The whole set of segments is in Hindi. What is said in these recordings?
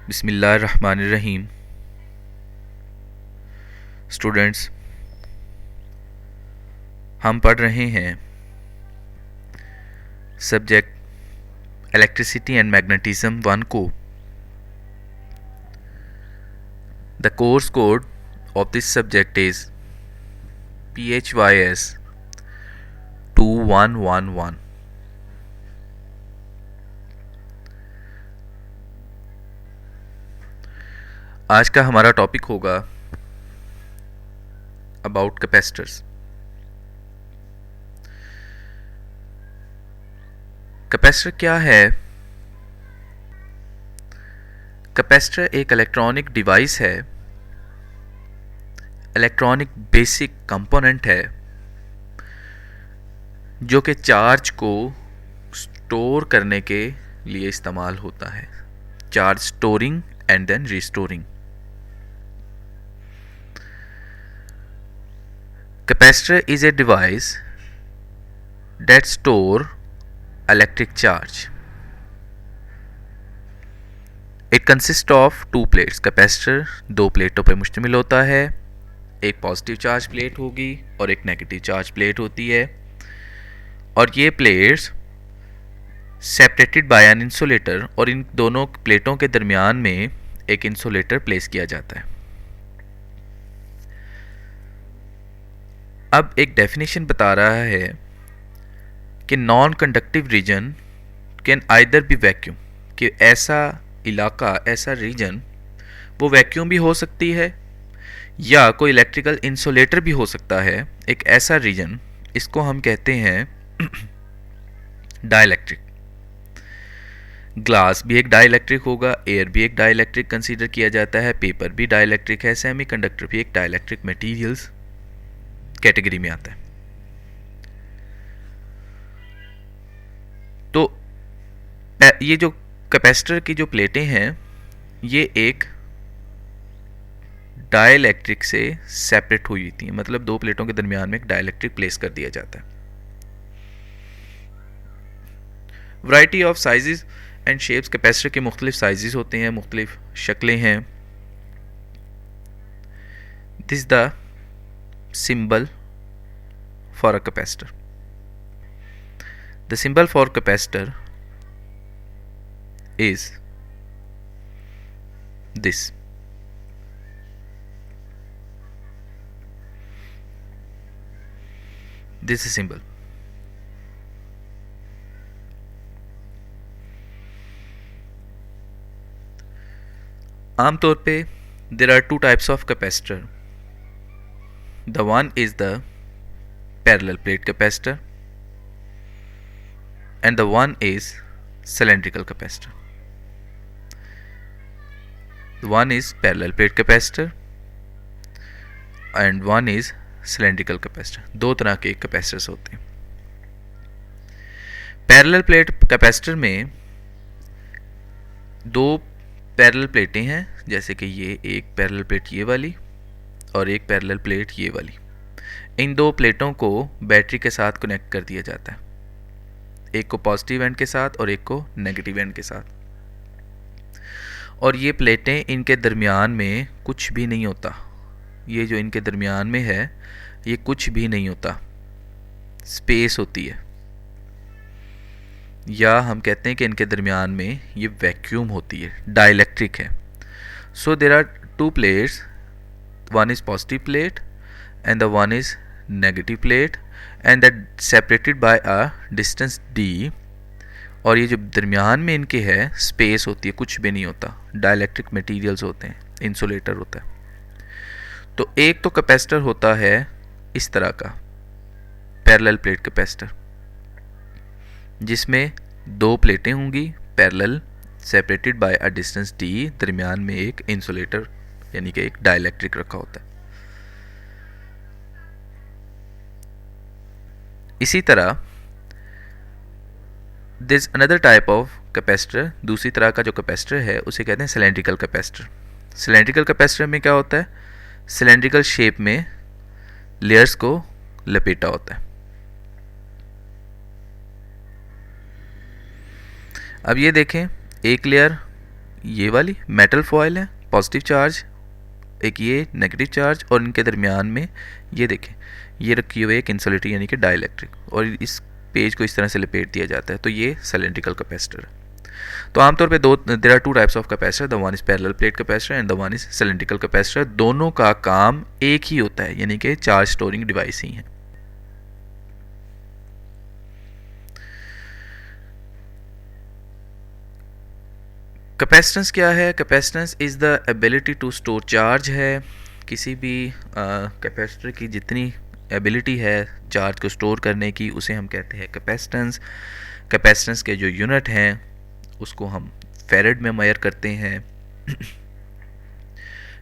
बिस्मिल्लाहिर्रहमानिर्रहीम। स्टूडेंट्स, हम पढ़ रहे हैं सब्जेक्ट इलेक्ट्रिसिटी एंड मैग्नेटिज्म 1 को। The course code of this subject is PHYS 2111। आज का हमारा टॉपिक होगा अबाउट कैपेसिटर्स। कैपेसिटर क्या है? कैपेसिटर एक इलेक्ट्रॉनिक डिवाइस है, इलेक्ट्रॉनिक बेसिक कंपोनेंट है जो कि चार्ज को स्टोर करने के लिए इस्तेमाल होता है। Charge storing and then restoring. Capacitor is a device that store electric charge. It consists of two plates. Capacitor दो प्लेटों पर मुश्तमिल होता है। एक पॉजिटिव चार्ज प्लेट होगी और एक नेगेटिव चार्ज प्लेट होती है, और ये plates separated by an insulator, और इन दोनों प्लेटों के दरमियान में एक इंसुलेटर प्लेस किया जाता है। अब एक डेफिनेशन बता रहा है कि non conductive region can either be vacuum, कि ऐसा इलाका, ऐसा रीजन वो वैक्यूम भी हो सकती है या कोई इलेक्ट्रिकल इंसुलेटर भी हो सकता है। एक ऐसा रीजन, इसको हम कहते हैं डाइलेक्ट्रिक। ग्लास भी एक डाइलेक्ट्रिक होगा, एयर भी एक डाइलेक्ट्रिक कंसीडर किया जाता है, पेपर भी डाइलेक्ट्रिक है, सेमीकंडक्टर भी एक डाइलेक्ट्रिक मटेरियल्स कैटेगरी में आता है। तो ये जो कैपेसिटर की जो प्लेटें हैं, ये एक डाइलेक्ट्रिक से सेपरेट हुई थी, मतलब दो प्लेटों के दरमियान में एक डाइलेक्ट्रिक प्लेस कर दिया जाता है। Variety of sizes and shapes. Capacitor के मुख्तलिफ साइजेस होते हैं, मुख्तलिफ शक्लें हैं। This the symbol for a capacitor. The symbol for capacitor is this. This is symbol. आमतौर पे there are two types of capacitor. The one is the parallel plate capacitor and the one is cylindrical capacitor. The one is parallel plate capacitor and one is cylindrical capacitor. दो तरह के कैपेसिटर्स होते हैं। पैरेलल प्लेट कैपेसिटर में दो पैरेलल प्लेटें हैं, जैसे कि ये एक पैरेलल प्लेट ये वाली और एक पैरेलल प्लेट ये वाली। इन दो प्लेटों को बैटरी के साथ कनेक्ट कर दिया जाता है, एक को पॉजिटिव एंड के साथ और एक को नेगेटिव एंड के साथ। और ये प्लेटें, इनके दरमियान में कुछ भी नहीं होता। ये जो इनके दरमियान में है, ये कुछ भी नहीं होता, स्पेस होती है, या हम कहते हैं कि इनके दरमियान में ये वैक्यूम होती है, डाइलेक्ट्रिक है। So there are two plates, one is positive plate and the one is negative plate and that separated by a distance d, और ये जो दरमियान में इनके है स्पेस होती है, कुछ भी नहीं होता, डाइलेक्ट्रिक मटेरियल्स होते हैं, इंसुलेटर होता है। तो एक तो कैपेसिटर होता है इस तरह का पैरेलल प्लेट कैपेसिटर, जिसमें दो प्लेटें होंगी parallel, separated by a distance d, दरमियान में एक इंसुलेटर यानी कि एक डाइलेक्ट्रिक रखा होता है। इसी तरह there is another type of capacitor. दूसरी तरह का जो कैपेसिटर है उसे कहते हैं सिलेंड्रिकल कैपेसिटर। सिलेंड्रिकल कैपेसिटर में क्या होता है? सिलेंड्रिकल शेप में लेयर्स को लपेटा होता है। अब ये देखें, एक लेयर ये वाली मेटल फॉयल है, पॉजिटिव चार्ज, एक ये नेगेटिव चार्ज, और इनके दरमियान में ये देखें ये रखी हुई एक इंसुलेटर यानी कि डाइलेक्ट्रिक, और इस पेज को इस तरह से लपेट दिया जाता है, तो ये सिलेंड्रिकल कैपेसिटर। तो आमतौर पे there are two types of capacitor, the one is parallel plate capacitor and the one is cylindrical capacitor. दोनों का काम एक ही होता है, यानी कि चार्ज स्टोरिंग डिवाइस ही है। कैपेसिटेंस क्या है? Capacitance is the ability to store charge है। किसी भी कैपेसिटर की जितनी एबिलिटी है चार्ज को स्टोर करने की, उसे हम कहते हैं कैपेसिटेंस। कैपेसिटेंस के जो यूनिट हैं उसको हम फेरेड में मेजर करते हैं।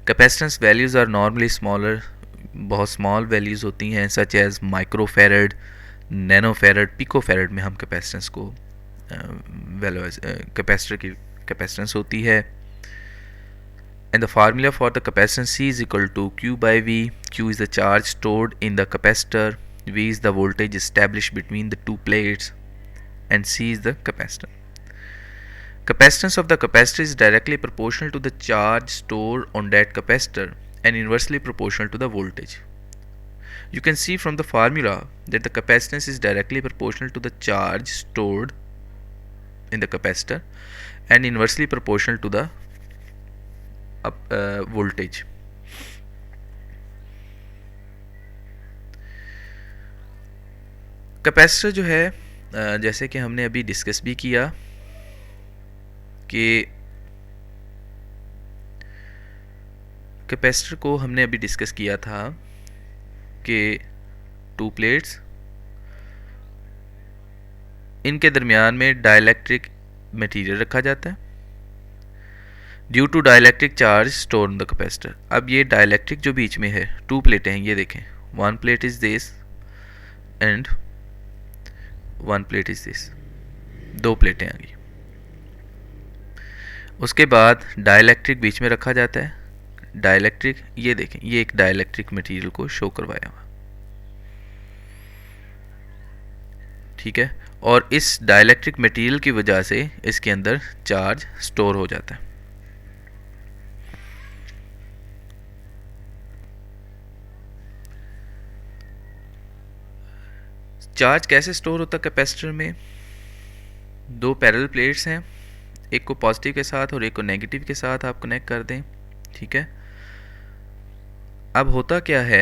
Capacitance values are normally smaller, बहुत स्मॉल वैल्यूज़ होती हैं, such as micro farad, nano farad, pico farad में हम कैपेसिटेंस को कैपेसिटर की कैपेसिटेंस होती है। And the formula for the capacitance C is equal to Q by V. Q is the charge stored in the capacitor, V is the voltage established between the two plates, and C is the capacitor. Capacitance of the capacitor is directly proportional to the charge stored on that capacitor and inversely proportional to the voltage. You can see from the formula that the capacitance is directly proportional to the charge stored in the capacitor and inversely proportional to the voltage. Capacitor जो है जैसे कि हमने अभी डिस्कस भी किया कि कैपेसिटर को हमने अभी डिस्कस किया था कि टू प्लेट्स, इनके दरमियान में डाइलेक्ट्रिक मटेरियल रखा जाता है due to dielectric charge store in the capacitor. अब ये डाइलेक्ट्रिक जो बीच में है, टू प्लेटें हैं, ये देखें, one plate is this and one plate is this, दो प्लेटें आ गई। उसके बाद डाइलेक्ट्रिक बीच में रखा जाता है, डाइलेक्ट्रिक ये देखें, ये एक डाइलेक्ट्रिक मटेरियल को शो करवाया हुआ, ठीक है, और इस डाइलेक्ट्रिक मटेरियल की वजह से इसके अंदर चार्ज स्टोर हो जाता है। चार्ज कैसे स्टोर होता है कैपेसिटर में? दो पैरेलल प्लेट्स हैं, एक को पॉजिटिव के साथ और एक को नेगेटिव के साथ आप कनेक्ट कर दें, ठीक है। अब होता क्या है,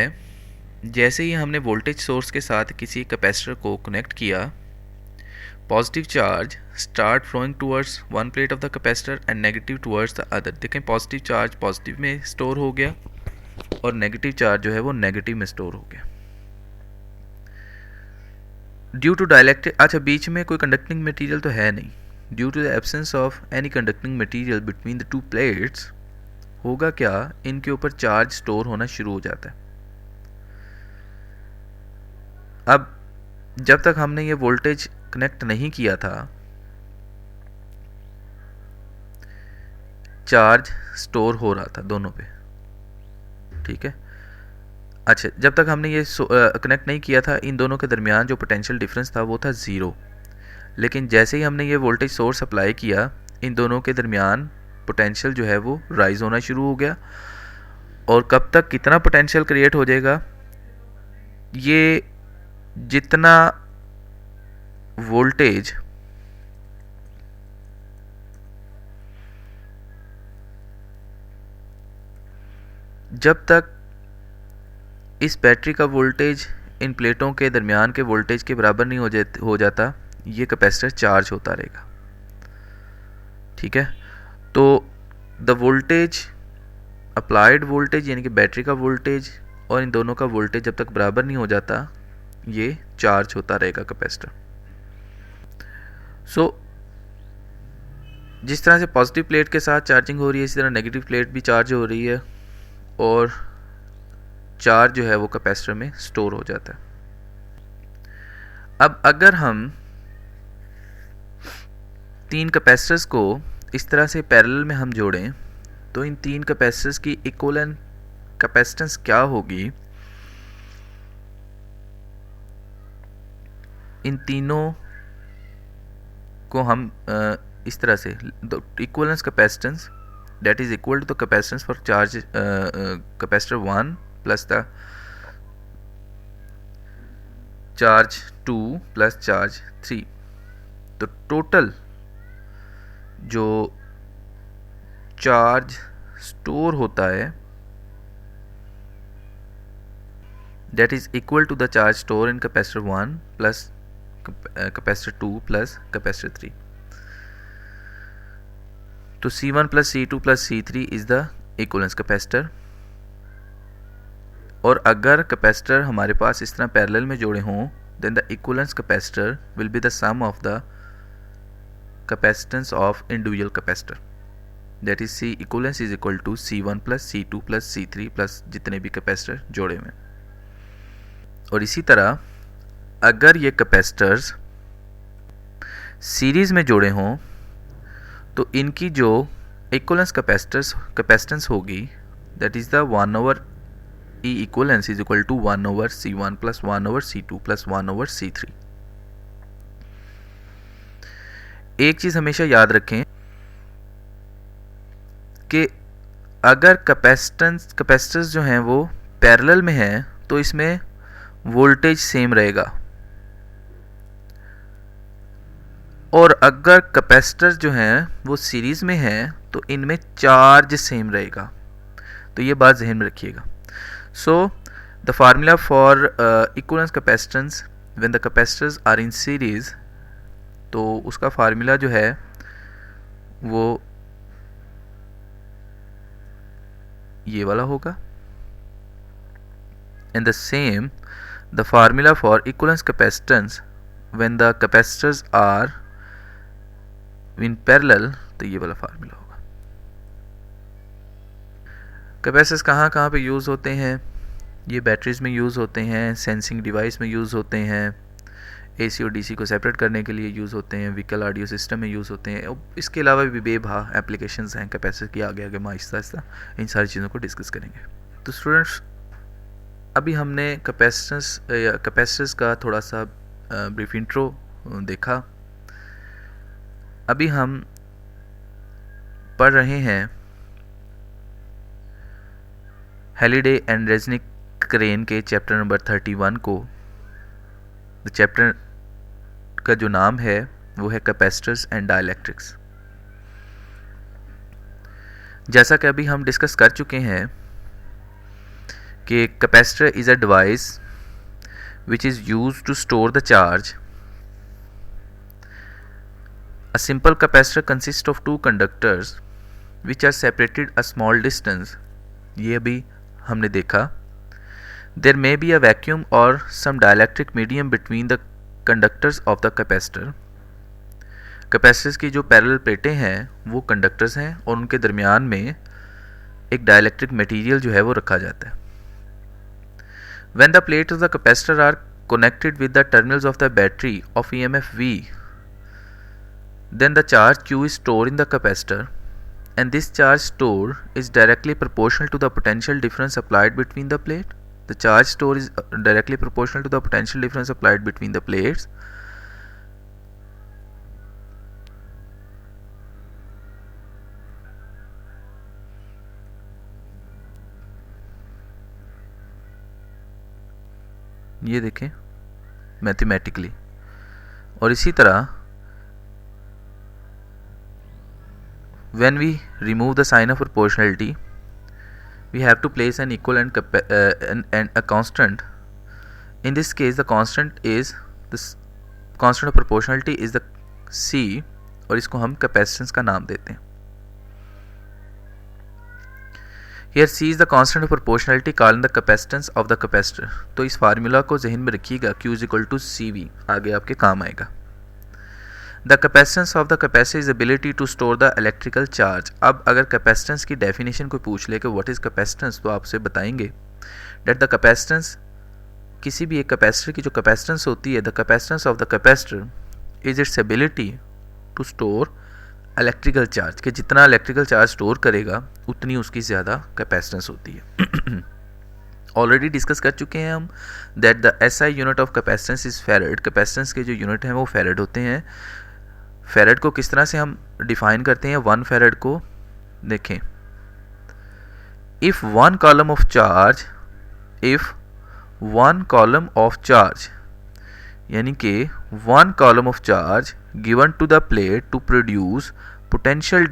जैसे ही हमने वोल्टेज सोर्स के साथ किसी कैपेसिटर को कनेक्ट किया, positive charge start flowing towards one plate of the capacitor and negative towards the other. देखें, पॉजिटिव चार्ज पॉजिटिव में स्टोर हो गया और नेगेटिव चार्ज जो है वो नेगेटिव में स्टोर हो गया ड्यू टू डाइलेक्ट्रिक। अच्छा, बीच में कोई कंडक्टिंग मटेरियल तो है नहीं, due to the absence of any conducting material between the two plates, होगा क्या, इनके ऊपर चार्ज स्टोर होना शुरू हो जाता है। अब जब तक हमने ये वोल्टेज कनेक्ट नहीं किया था, चार्ज स्टोर हो रहा था दोनों पे, ठीक है। अच्छा, जब तक हमने ये कनेक्ट नहीं किया था, इन दोनों के दरमियान जो पोटेंशियल डिफरेंस था वो था ज़ीरो। लेकिन जैसे ही हमने ये वोल्टेज सोर्स अप्लाई किया, इन दोनों के दरमियान पोटेंशियल जो है वो राइज होना शुरू हो गया। और कब तक कितना पोटेंशियल क्रिएट हो जाएगा, ये जितना वोल्टेज जब तक इस बैटरी का वोल्टेज इन प्लेटों के दरमियान के वोल्टेज के बराबर नहीं हो जाता, ये कैपेसिटर चार्ज होता रहेगा, ठीक है। तो द वोल्टेज, अप्लाइड वोल्टेज यानी कि बैटरी का वोल्टेज और इन दोनों का वोल्टेज जब तक बराबर नहीं हो जाता, ये चार्ज होता रहेगा कैपेसिटर। सो जिस तरह से पॉजिटिव प्लेट के साथ चार्जिंग हो रही है, इसी तरह नेगेटिव प्लेट भी चार्ज हो रही है और चार्ज जो है वो कैपेसिटर में स्टोर हो जाता है। अब अगर हम तीन कैपेसिटर्स को इस तरह से पैरेलल में हम जोड़ें, तो इन तीन कैपेसिटर्स की इक्विवेलेंट कैपेसिटेंस क्या होगी, इन तीनों को हम इस तरह से the equivalence capacitance that is equal to the capacitance for charge capacitor 1 plus the charge 2 plus charge 3. तो टोटल जो चार्ज स्टोर होता है that is equal to the charge store in capacitor 1 plus capacitor 2 plus capacitor 3. तो C1 plus C2 plus C3 is the equivalence capacitor, और अगर कैपेसिटर हमारे पास इस तरह पैरेलल में जोड़े हों then the equivalence capacitor will be the sum of the capacitance of individual capacitor, that is C equivalence is equal to C1 plus C2 plus C3 plus जितने भी कैपेसिटर जोड़े हुए। और इसी तरह अगर ये कैपेसिटर्स सीरीज़ में जोड़े हों तो इनकी जो इक्वलेंस कैपेसिटेंस होगी that is the 1/E equivalence is equal to 1/C1 plus 1/C2 plus 1/C3। एक चीज़ हमेशा याद रखें कि अगर कैपेसिटर्स जो हैं वो पैरेलल में हैं तो इसमें वोल्टेज सेम रहेगा, और अगर कैपेसिटर जो हैं वो सीरीज़ में हैं तो इनमें चार्ज सेम रहेगा। तो ये बात जहन में रखिएगा। So the formula for equivalence capacitance when the capacitors are in series, तो उसका फार्मूला जो है वो ये वाला होगा। And the same the formula for equivalence capacitance when the capacitors are in parallel, तो ये वाला फार्मूला होगा। कैपेसिटर्स कहाँ कहाँ पे यूज़ होते हैं? ये बैटरीज में यूज़ होते हैं, सेंसिंग डिवाइस में यूज़ होते हैं, AC और DC को सेपरेट करने के लिए यूज़ होते हैं, व्हीकल ऑडियो सिस्टम में यूज़ होते हैं। इसके अलावा भी बेबहा एप्लीकेशंस हैं कैपेसिटर की, आगे आगे हम आहिस्ता आहिस्ता इन सारी चीज़ों को डिस्कस करेंगे। तो स्टूडेंट्स अभी हमने कैपेसिटर्स का थोड़ा सा ब्रीफ इंट्रो देखा। अभी हम पढ़ रहे हैं हैलिडे एंड रेज़निक-क्रेन के चैप्टर नंबर 31 को। चैप्टर का जो नाम है वो है कैपेसिटर्स एंड डाइलेक्ट्रिक्स। जैसा कि अभी हम डिस्कस कर चुके हैं कि capacitor is a device which is used to store the charge. A simple capacitor consists of two conductors which are separated a small distance. ये अभी हमने देखा। There may be a vacuum or some dielectric medium between the conductors of the capacitor. Capacitors की जो पैरेलल प्लेटें हैं वो कंडक्टर्स हैं और उनके दरमियान में एक डाइलेक्ट्रिक मटेरियल जो है वो रखा जाता है। When the plates of the capacitor are connected with the terminals of the battery of EMF V, then the charge Q is stored in the capacitor, and this charge stored is directly proportional to the potential difference applied between the plate. The charge stored is directly proportional to the potential difference applied between the plates. ये देखें मैथमेटिकली। और इसी तरह when we remove the sign of proportionality, we have to place an equal and a constant. In this case, the constant of proportionality is the C, और इसको हम capacitance का नाम देते हैं। Here C is the constant of proportionality calling the capacitance of the capacitor. तो इस फार्मूला को जहन में रखिएगा, Q is equal to CV, आगे आपके काम आएगा। The capacitance of the capacitor is ability to store the electrical charge. अब अगर capacitance की definition कोई पूछ ले कि what is capacitance, तो आपसे बताएंगे that the capacitance, किसी भी एक capacitor की जो capacitance होती है, the capacitance of the capacitor is its ability to store electrical charge, कि जितना electrical charge store करेगा उतनी उसकी ज़्यादा capacitance होती है। ऑलरेडी डिस्कस कर चुके हैं हम that the SI unit of capacitance is farad. Capacitance के जो यूनिट हैं वो फैरेड होते हैं। फेरेड को किस तरह से हम डिफाइन करते हैं 1 फेरेड को, देखें, if one coulomb of charge यानी कि 1 coulomb of charge given to the plate to produce potential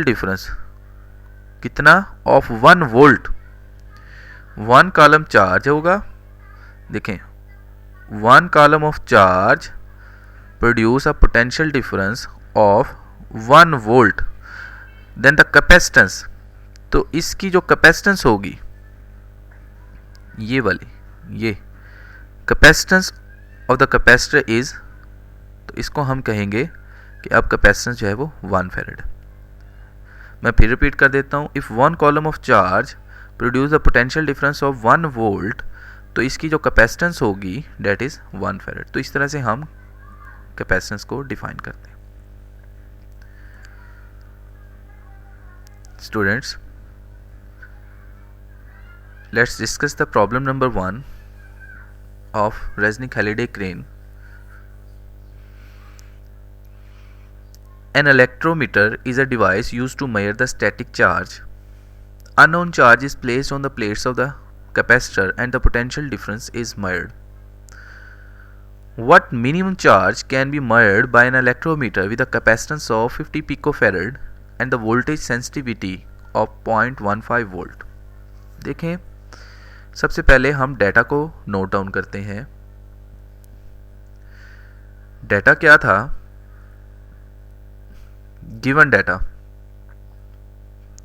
difference कितना ऑफ 1 वोल्ट। 1 कॉलम चार्ज होगा, देखें, 1 coulomb of charge produce a potential difference of 1 volt, then the capacitance, तो इसकी जो कैपेसिटेंस होगी ये वाली, ये capacitance of the capacitor is, तो इसको हम कहेंगे कि अब कैपेसिटेंस जो है वो 1 फेरेड। मैं फिर रिपीट कर देता हूँ, if 1 coulomb of charge produce the potential difference of 1 volt, तो इसकी जो कैपेसिटेंस होगी डेट इज़ 1 फेरेड। तो इस तरह से हम कैपेसिटेंस को डिफाइन करते हैं। Students, let's discuss the problem number 1 of Resnick-Halliday crane. An electrometer is a device used to measure the static charge. Unknown charge is placed on the plates of the capacitor and the potential difference is measured. What minimum charge can be measured by an electrometer with a capacitance of 50 picofarad and the voltage sensitivity of 0.15 volt? देखें, सबसे पहले हम डेटा को नोट डाउन करते हैं। डेटा क्या था? गिवन डाटा,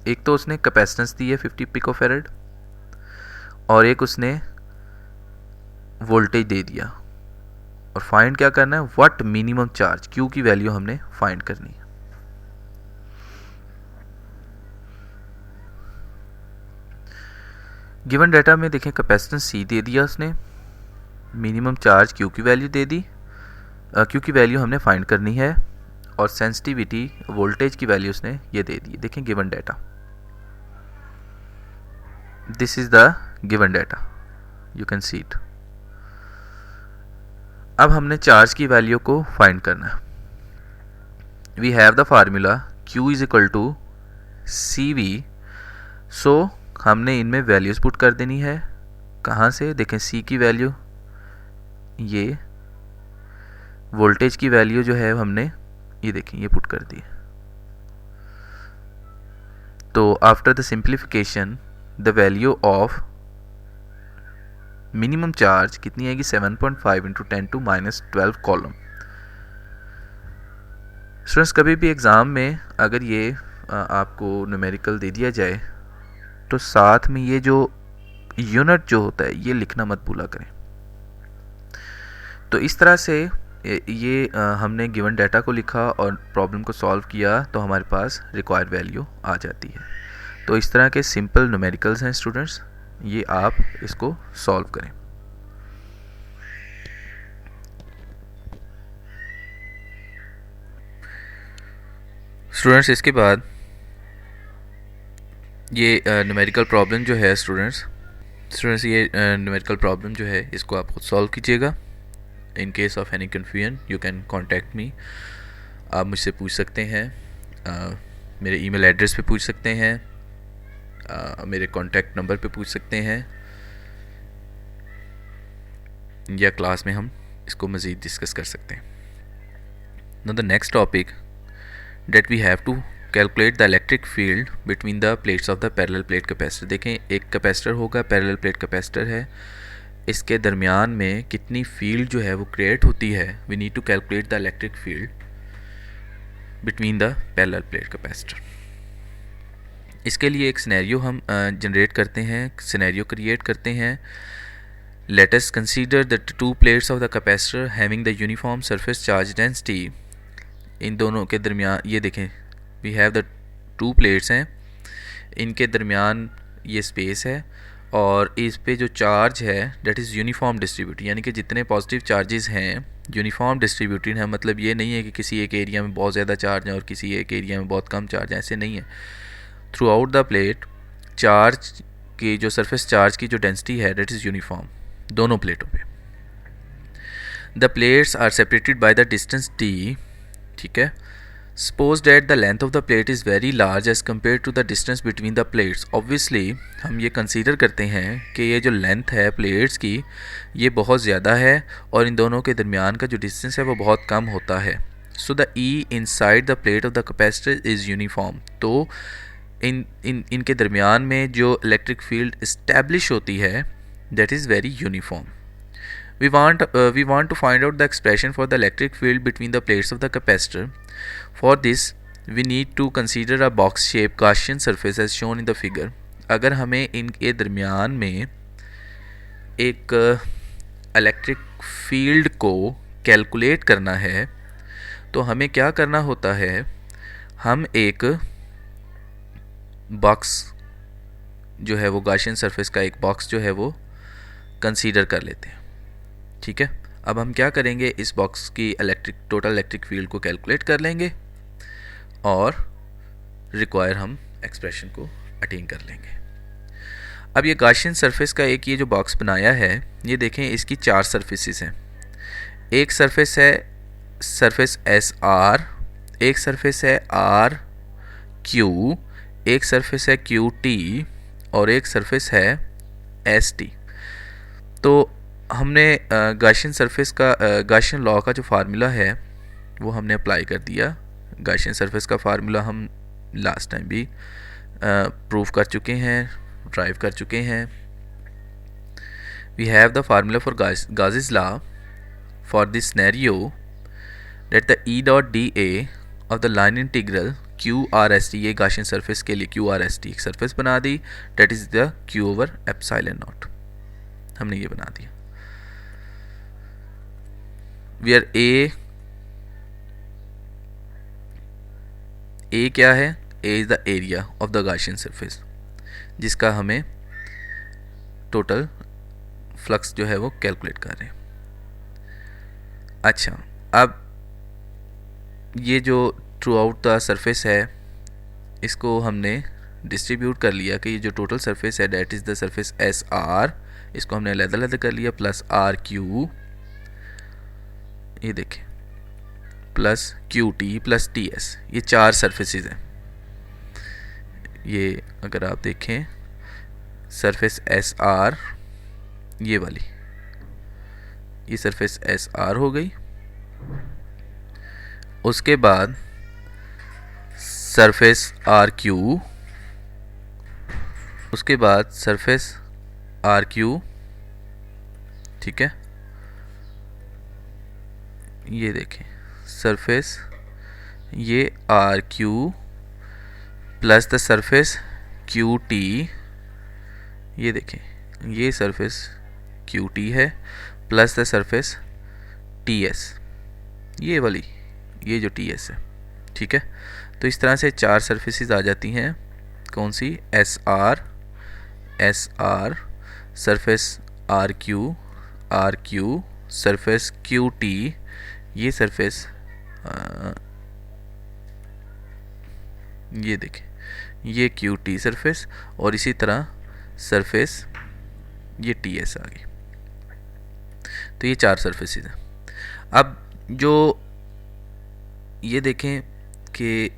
एक तो उसने कैपेसिटेंस दी है 50 पिकोफैरड और एक उसने वोल्टेज दे दिया, और फाइंड क्या करना है? व्हाट मिनिमम चार्ज, क्यू की वैल्यू हमने फाइंड करनी है। गिवन डाटा में देखें, कैपेसिटेंस सी दे दिया उसने, मिनिमम चार्ज क्यू की वैल्यू दे दी, क्यू की वैल्यू हमने फाइंड करनी है, और सेंसिटिविटी वोल्टेज की वैल्यू उसने ये दे दी। देखें given data, this is the given data, you can see it. अब हमने चार्ज की वैल्यू को फाइंड करना है। We have the formula Q is equal to CV, so हमने इनमें वैल्यूज पुट कर देनी है। कहाँ से? देखें, C की वैल्यू, ये वोल्टेज की वैल्यू जो है हमने ये देखें ये पुट कर दी। तो after the simplification the value of minimum charge कितनी आएगी? 7.5 इंटू 10⁻12 कॉलम। स्टूडेंट्स, कभी भी एग्ज़ाम में अगर ये आपको न्यूमेरिकल दे दिया जाए तो साथ में ये जो यूनिट जो होता है ये लिखना मत भूला करें। तो इस तरह से ये हमने गिवन डाटा को लिखा और प्रॉब्लम को सॉल्व किया तो हमारे पास रिक्वायर्ड वैल्यू आ जाती है। तो इस तरह के सिंपल न्यूमेरिकल्स हैं स्टूडेंट्स, ये आप इसको सॉल्व करें। स्टूडेंट्स, इसके बाद ये न्यूमेरिकल प्रॉब्लम जो है स्टूडेंट्स ये न्यूमेरिकल प्रॉब्लम जो है इसको आप खुद सॉल्व कीजिएगा। In case of any confusion you can contact me, आप मुझसे पूछ सकते हैं, मेरे ईमेल एड्रेस पे पूछ सकते हैं, मेरे कॉन्टैक्ट नंबर पे पूछ सकते हैं, या क्लास में हम इसको मज़ीद डिस्कस कर सकते हैं। Now the next topic that we have to calculate the electric field between the plates of the parallel plate capacitor। देखें, एक कैपेसिटर होगा, पैरेलल प्लेट कैपेसिटर है, इसके दरमियान में कितनी फील्ड जो है वो क्रिएट होती है। We need to calculate the electric field between the parallel plate capacitor. इसके लिए एक सिनेरियो हम जनरेट करते हैं, सिनेरियो क्रिएट करते हैं। Let us consider the two plates of the capacitor having the uniform surface charge density. इन दोनों के दरमियान ये देखें, we have the two plates हैं, इनके दरमियान ये स्पेस है, और इस पे जो चार्ज है डेट इज़ यूनिफॉर्म डिस्ट्रीब्यूटेड, यानी कि जितने पॉजिटिव चार्जेस हैं यूनिफॉर्म डिस्ट्रीब्यूटेड है। मतलब ये नहीं है कि किसी एक एरिया में बहुत ज़्यादा चार्ज है और किसी एक एरिया में बहुत कम चार्ज है, ऐसे नहीं है। Through out the plate charge की जो सरफेस चार्ज की जो डेंसिटी है डेट इज़ यूनिफॉर्म दोनों प्लेटों पे। The plates are separated by the distance d, ठीक है. Suppose that the length of the plate is very large as compare to the distance between the plates. Obviously हम ये कंसीडर करते हैं कि ये जो लेंथ है प्लेट्स की ये बहुत ज़्यादा है और इन दोनों के दरमियान का जो डिस्टेंस है वो बहुत कम होता है. So the E inside the plate of the capacitor is uniform. तो इनके दरमियान में जो इलेक्ट्रिक फील्ड इस्टेब्लिश होती है that is very uniform. We want to find out the expression for the electric field between the plates of the capacitor. For this, we need to consider a box-shaped Gaussian surface as shown in the figure. अगर हमें इनके दरमियान में एक इलेक्ट्रिक फील्ड को कैलकुलेट करना है तो हमें क्या करना होता है, हम एक बॉक्स जो है वो Gaussian सरफेस का एक बॉक्स जो है वो कंसीडर कर लेते हैं. ठीक है. अब हम क्या करेंगे, इस बॉक्स की टोटल इलेक्ट्रिक फील्ड को कैलकुलेट कर लेंगे और रिक्वायर हम एक्सप्रेशन को अटेन कर लेंगे. अब ये Gaussian सरफेस का एक ये जो बॉक्स बनाया है, ये देखें इसकी 4 सरफेसेस हैं. एक सरफेस है सरफेस एस आर, एक सरफेस है आर क्यू, एक सरफेस है क्यू टी और एक सरफेस है एस टी. तो हमने Gaussian सरफेस का Gaussian लॉ का जो फार्मूला है वो हमने अप्लाई कर दिया. Gaussian सरफेस का फार्मूला हम लास्ट टाइम भी प्रूव कर चुके हैं, ड्राइव कर चुके हैं. We have the formula for Gauss's law for this scenario that the E dot D A of the line integral Q R S T. ये Gaussian सरफेस के लिए क्यू आर एस टी एक सरफेस बना दी, that is the Q over epsilon nought. हमने ये बना दिया. वेयर ए क्या है, A is the area of the Gaussian surface जिसका हमें टोटल फ्लक्स जो है वो कैलकुलेट कर रहे हैं. अच्छा, अब ये जो थ्रू आउट द सरफेस है इसको हमने डिस्ट्रीब्यूट कर लिया कि ये जो टोटल सरफेस है date is the surface S R, इसको हमने अलग-अलग कर लिया, प्लस आर क्यू, ये देखें, plus Q T plus T S. ये 4 सरफेसेस हैं. ये अगर आप देखें सरफेस एस आर, ये वाली, ये सरफेस एस आर हो गई. उसके बाद सरफेस आर क्यू, उसके बाद सरफेस आर क्यू, ठीक है. ये देखें सरफेस ये R Q plus the surface Q T, ये देखें ये सरफेस क्यू टी है plus the surface T S, ये वाली, ये जो टी एस है. ठीक है. तो इस तरह से 4 सरफेसेस आ जाती हैं. कौन सी, S R, surface R Q, surface Q T, ये सरफेस ये देखें ये क्यू टी सरफेस और इसी तरह सरफेस ये टी एस आ गई. तो ये 4 सरफेसेस हैं. अब जो ये देखें कि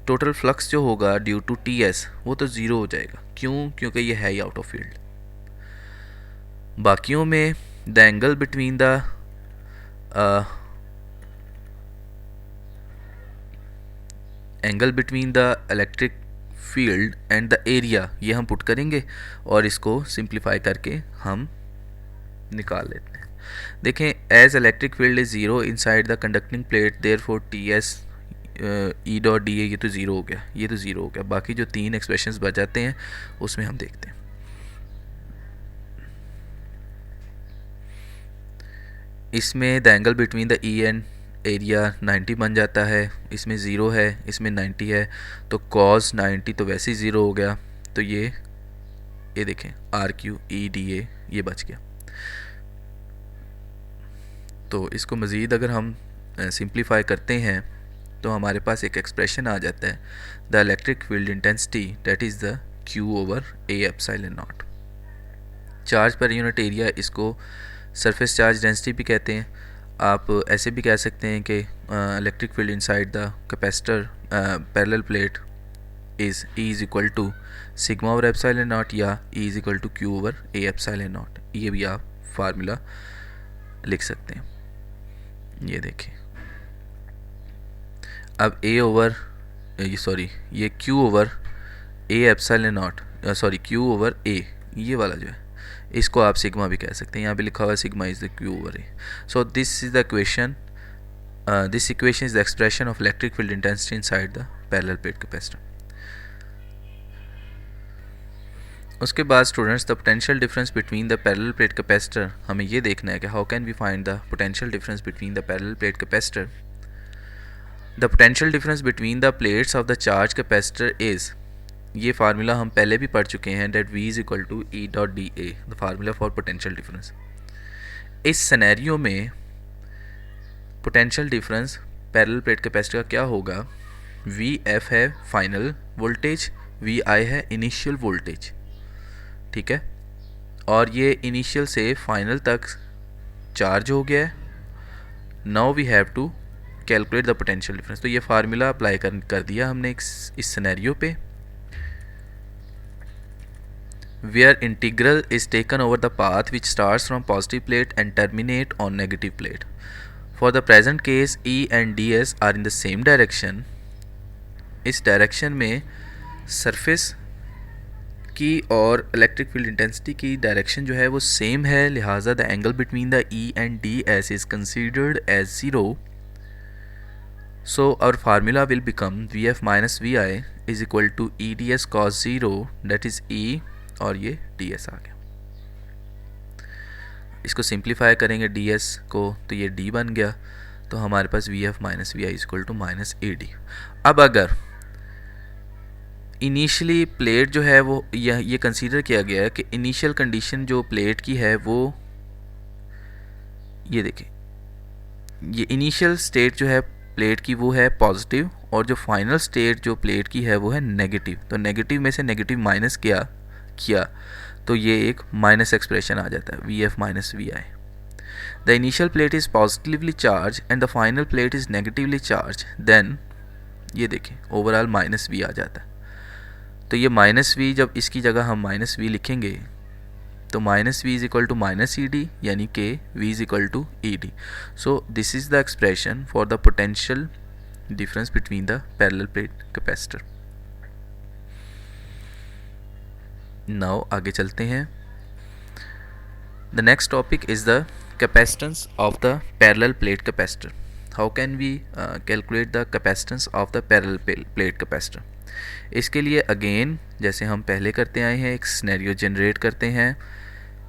टोटल फ्लक्स जो होगा ड्यू टू टी एस वो तो ज़ीरो हो जाएगा. क्यों? क्योंकि ये है ही आउट ऑफ फील्ड. बाकियों में the angle between the electric field and the area ये हम पुट करेंगे और इसको सिंप्लीफाई करके हम निकाल लेते हैं. देखें, as electric field is zero inside the conducting plate, therefore T S E dot D A, ये तो ज़ीरो हो गया, ये तो ज़ीरो हो गया. बाकी जो 3 एक्सप्रेशंस बच जाते हैं उसमें हम देखते हैं. इसमें the angle between the E and area 90 बन जाता है. इसमें ज़ीरो है, इसमें 90 है, तो cos 90 तो वैसे ही ज़ीरो हो गया. तो ये देखें R Q E D A ये बच गया. तो इसको मज़ीद अगर हम सिंप्लीफाई करते हैं तो हमारे पास एक एक्सप्रेशन आ जाता है, the electric field intensity that is the Q over A epsilon not. Charge per unit area इसको सरफेस चार्ज डेंसिटी भी कहते हैं। आप ऐसे भी कह सकते हैं कि electric field inside the capacitor parallel plate is E is equal to sigma over epsilon naught या E is equal to Q over A epsilon naught. ये भी आप फार्मूला लिख सकते हैं। ये देखिए, अब A ओवर ये Q over A epsilon not, Q over A, ये वाला जो है इसको आप सिग्मा भी कह सकते हैं। यहाँ पे लिखा हुआ है sigma is the Q over A। So this is the equation, this equation is the expression of electric field intensity inside the parallel plate capacitor. उसके बाद students, the potential difference between the parallel plate capacitor, हमें ये देखना है कि how can we find the potential difference between the parallel plate capacitor. The potential difference between the plates of the charge capacitor is, ये फार्मूला हम पहले भी पढ़ चुके हैं, that V is equal to E dot D A, the formula for potential difference. इस सिनेरियो में potential difference parallel plate capacitor का क्या होगा, VF है फाइनल वोल्टेज, VI है इनिशियल वोल्टेज, ठीक है, और ये इनिशियल से फाइनल तक चार्ज हो गया है। Now we have to calculate the potential difference. तो ये फार्मूला अप्लाई कर दिया हमने इस सिनेरियो पे, where integral is taken over the path which starts from positive plate and terminate on negative plate. For the present case, E and ds are in the same direction. इस डायरेक्शन में सरफेस की और इलेक्ट्रिक फील्ड इंटेंसिटी की डायरेक्शन जो है वो सेम है, लिहाजा the angle between the E and ds is considered as 0. So our formula will become Vf minus Vi is equal to E ds cos 0, that is E, और ये ds आ गया। इसको सिंप्लीफाई करेंगे ds को तो ये d बन गया, तो हमारे पास Vf minus Vi is equal to minus AD। अब अगर इनिशियली प्लेट जो है वो ये कंसीडर किया गया है कि इनिशियल कंडीशन जो प्लेट की है वो, ये देखिए, ये इनिशियल स्टेट जो है प्लेट की वो है पॉजिटिव, और जो फाइनल स्टेट जो प्लेट की है वो है नेगेटिव। तो नेगेटिव में से नेगेटिव माइनस किया तो ये एक माइनस एक्सप्रेशन आ जाता है, Vf minus Vi। The initial plate is positively charge and the final plate is negatively charge, then ये देखें ओवरऑल माइनस V आ जाता है। तो ये माइनस V, जब इसकी जगह हम माइनस V लिखेंगे तो minus V is equal to minus ED, यानी कि V is equal to ED। So this is the expression for the potential difference between the parallel plate capacitor. Now आगे चलते हैं। The next topic is the capacitance of the parallel plate capacitor. How can we calculate the capacitance of the parallel plate capacitor. इसके लिए अगेन जैसे हम पहले करते आए हैं, एक सिनेरियो जनरेट करते हैं।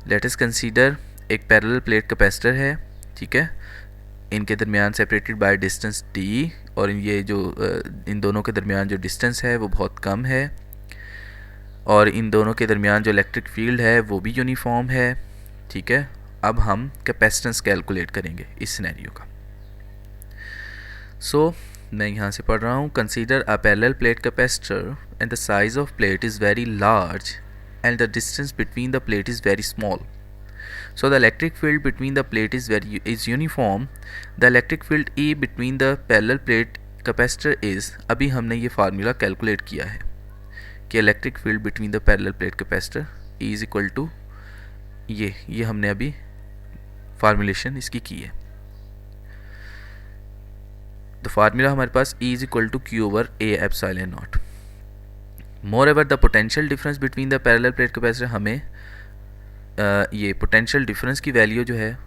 लेट अस कंसीडर एक पैरेलल प्लेट कैपेसिटर है, ठीक है, इनके दरमियान सेपरेटेड बाय डिस्टेंस d, और ये जो इन दोनों के दरमियान जो डिस्टेंस है वो बहुत कम है, और इन दोनों के दरमियान जो इलेक्ट्रिक फील्ड है वो भी यूनिफॉर्म है, ठीक है। अब हम कैपेसिटेंस कैलकुलेट करेंगे इस सिनेरियो का। सो मैं यहाँ से पढ़ रहा हूँ, consider a parallel plate capacitor and the size of plate is very large and the distance between the plate is very small. So the electric field between the plate is uniform. The electric field E between the parallel plate capacitor is, अभी हमने ये फार्मूला कैलकुलेट किया है कि electric field between the parallel plate capacitor E is equal to ये हमने अभी फार्मूलेशन इसकी की है। तो फार्मूला हमारे पास E is equal to Q over A epsilon naught. Moreover the potential difference between the parallel plate capacitor, हमें ये पोटेंशियल डिफरेंस की वैल्यू जो है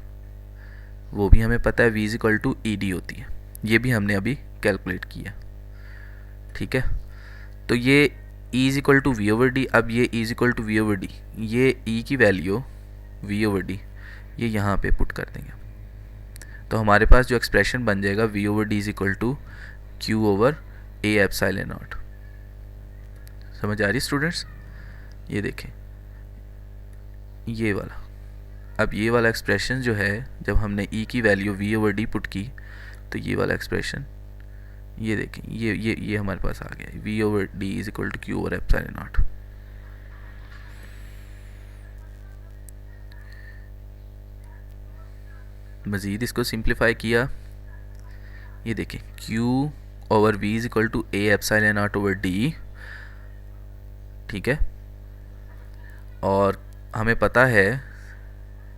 वो भी हमें पता है, V is equal to ED होती है, ये भी हमने अभी कैलकुलेट किया, ठीक है। तो ये E is equal to V over D, अब ये E is equal to V over D, ये E की वैल्यू V ओवर D ये यहाँ पे पुट कर देंगे, तो हमारे पास जो एक्सप्रेशन बन जाएगा V over D is equal to Q over A epsilon naught. समझ आ रही स्टूडेंट्स? ये देखें ये वाला, अब ये वाला एक्सप्रेशन जो है जब हमने E की value V over D put की तो ये वाला एक्सप्रेशन ये देखें ये हमारे पास आ गया, V over D is equal to Q over epsilon naught. मज़ीद इसको सिंप्लीफाई किया, ये देखें Q over V is equal to A epsilon naught over D, ठीक है। और हमें पता है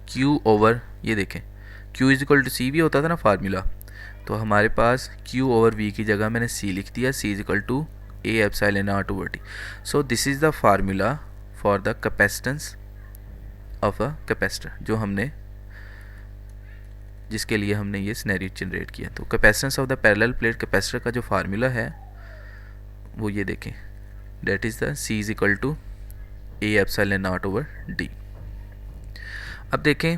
Q ओवर, ये देखें Q is equal to C भी होता था ना फार्मूला, तो हमारे पास Q ओवर V की जगह मैंने C लिख दिया, C is equal to A epsilon naught over D। So this is the formula for the capacitance of a capacitor, जो हमने, जिसके लिए हमने ये सिनेरियो जनरेट किया। तो capacitance of the parallel plate capacitor का जो फार्मूला है वो ये देखें, that is the C is equal to A epsilon naught over D। अब देखें,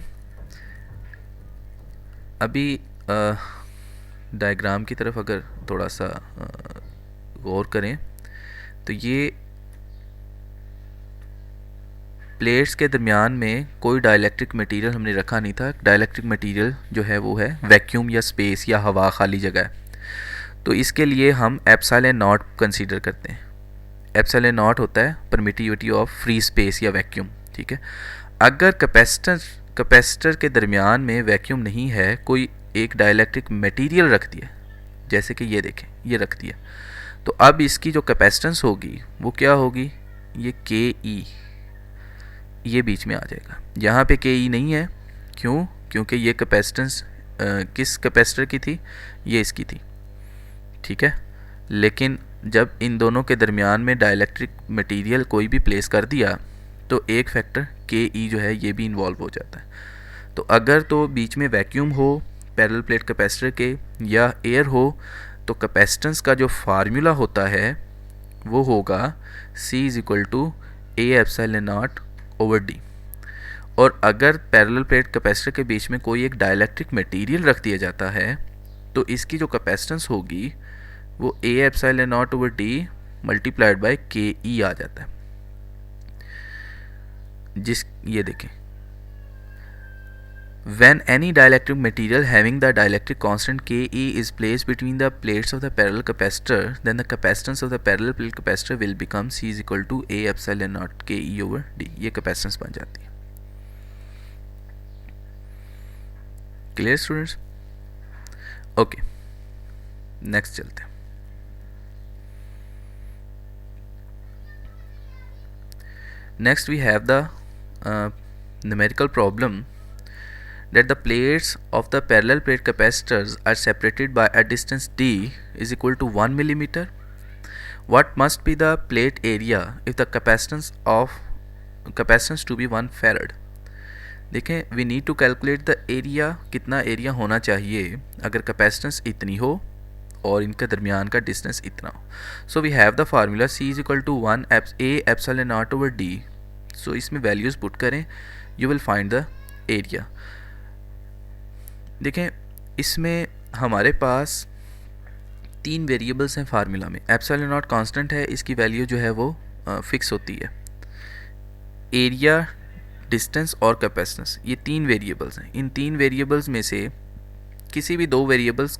अभी डायग्राम की तरफ अगर थोड़ा सा गौर करें तो ये प्लेट्स के दरमियान में कोई डाइलेक्ट्रिक मटेरियल हमने रखा नहीं था। डाइलेक्ट्रिक मटेरियल जो है वो है वैक्यूम या स्पेस या हवा, खाली जगह है। तो इसके लिए हम एप्सिलॉन नॉट कंसीडर करते हैं। एप्सिलॉन नॉट होता है परमिटिविटी ऑफ फ्री स्पेस या वैक्यूम, ठीक है। अगर कैपेसिटर के दरमियान में वैक्यूम नहीं है, कोई एक डाइलेक्ट्रिक मटेरियल रख दिया, जैसे कि ये देखें ये रख दिया, तो अब इसकी जो कैपेसिटेंस होगी वो क्या होगी, ये के ई, ये बीच में आ जाएगा। यहाँ पे के ई नहीं है, क्यों? क्योंकि ये कैपेसिटेंस किस कैपेसिटर की थी, ये इसकी थी, ठीक है। लेकिन जब इन दोनों के दरमियान में डाइलेक्ट्रिक मटेरियल कोई भी प्लेस कर दिया तो एक फैक्टर के ई जो है ये भी इन्वॉल्व हो जाता है। तो अगर तो बीच में वैक्यूम हो पैरेलल प्लेट कैपेसिटर के या एयर हो, तो कैपेसिटेंस का जो फार्मूला होता है वो होगा C is equal to A epsilon naught over D। और अगर पैरेलल प्लेट कैपेसिटर के बीच में कोई एक डाइलेक्ट्रिक मटेरियल रख दिया जाता है तो इसकी जो कैपेसिटेंस होगी वो A epsilon naught over D multiplied by के ई आ जाता है। ये देखें, when any dielectric material having the dielectric constant Ke is placed between the plates of the parallel capacitor, then the capacitance of the parallel plate capacitor will become C is equal to A epsilon naught Ke over D। ये कैपेसिटेंस बन जाती है। Clear students? ओके, नेक्स्ट चलते हैं। Next we have the numerical problem that the plates of the parallel plate capacitors are separated by a distance d is equal to 1 millimeter. What must be the plate area if the capacitance to be 1 farad? देखें, we need to calculate the area, कितना एरिया होना चाहिए अगर कैपेसिटेंस इतनी हो और इनके दरमियान का डिस्टेंस इतना हो। So we have the formula C is equal to 1 A epsilon naught over D। So इसमें वैल्यूज़ पुट करें, you will find the area. देखें, इसमें हमारे पास 3 वेरिएबल्स हैं फार्मूला में। एप्सिलॉन नॉट कांस्टेंट है, इसकी वैल्यू जो है वो फिक्स होती है। एरिया, डिस्टेंस और कैपेसिटेंस, ये 3 वेरिएबल्स हैं। इन 3 वेरिएबल्स में से किसी भी 2 वेरिएबल्स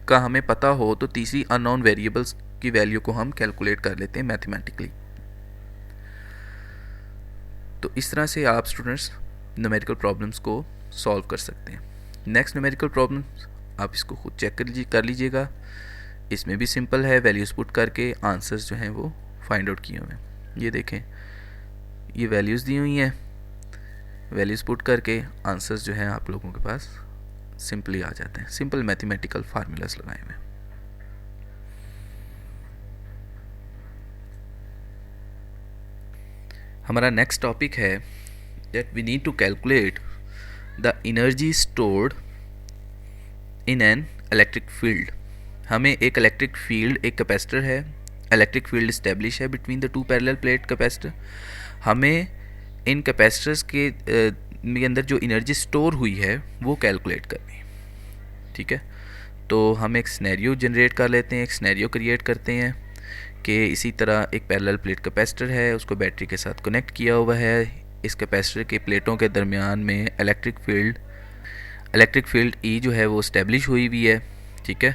का हमें पता हो तो तीसरी अननोन वेरिएबल्स की वैल्यू को हम कैलकुलेट कर लेते हैं मैथमेटिकली। तो इस तरह से आप स्टूडेंट्स न्यूमेरिकल प्रॉब्लम्स को सॉल्व कर सकते हैं। नेक्स्ट न्यूमेरिकल प्रॉब्लम आप इसको खुद चेक कर लीजिएगा। इसमें भी सिंपल है, वैल्यूज़ पुट करके आंसर्स जो हैं वो फाइंड आउट किए हुए हैं। ये देखें, ये वैल्यूज़ दी हुई हैं, वैल्यूज़ पुट करके आंसर्स जो हैं आप लोगों के पास सिंपली आ जाते हैं। सिंपल मैथमेटिकल फार्मूलाज लगाए हुए हैं। हमारा नेक्स्ट टॉपिक है that we need to calculate the energy stored in an electric field. हमें एक इलेक्ट्रिक फील्ड, एक कैपेसिटर है, इलेक्ट्रिक फील्ड इस्टेब्लिश है between the 2 parallel plate capacitor. हमें इन कैपेसिटर्स के अंदर जो एनर्जी स्टोर हुई है वो कैलकुलेट करनी है, ठीक है। तो हम एक सिनेरियो जनरेट कर लेते हैं, एक सिनेरियो क्रिएट करते हैं कि इसी तरह एक पैरेलल प्लेट कैपेसिटर है, उसको बैटरी के साथ कनेक्ट किया हुआ है। इस कैपेसिटर के प्लेटों के दरमियान में इलेक्ट्रिक फील्ड E जो है वो इस्टेब्लिश हुई हुई है, ठीक है।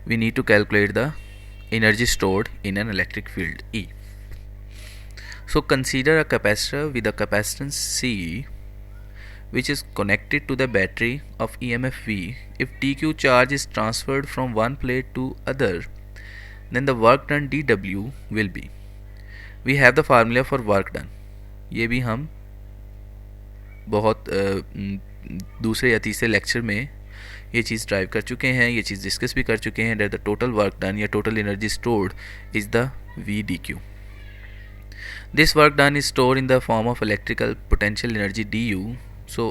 We need to calculate the energy stored in an electric field E। So consider a capacitor with a capacitance C which is connected to the battery of EMF V. If dq charge is transferred from one plate to other, then the work done dw will be. We have the formula for work done. ये भी हम बहुत दूसरे या तीसरे लेक्चर में ये चीज़ ड्राइव कर चुके हैं, ये चीज़ डिस्कस भी कर चुके हैं, that the total work done या total energy stored is the V D Q. This work done is store in the form of electrical potential energy D U. So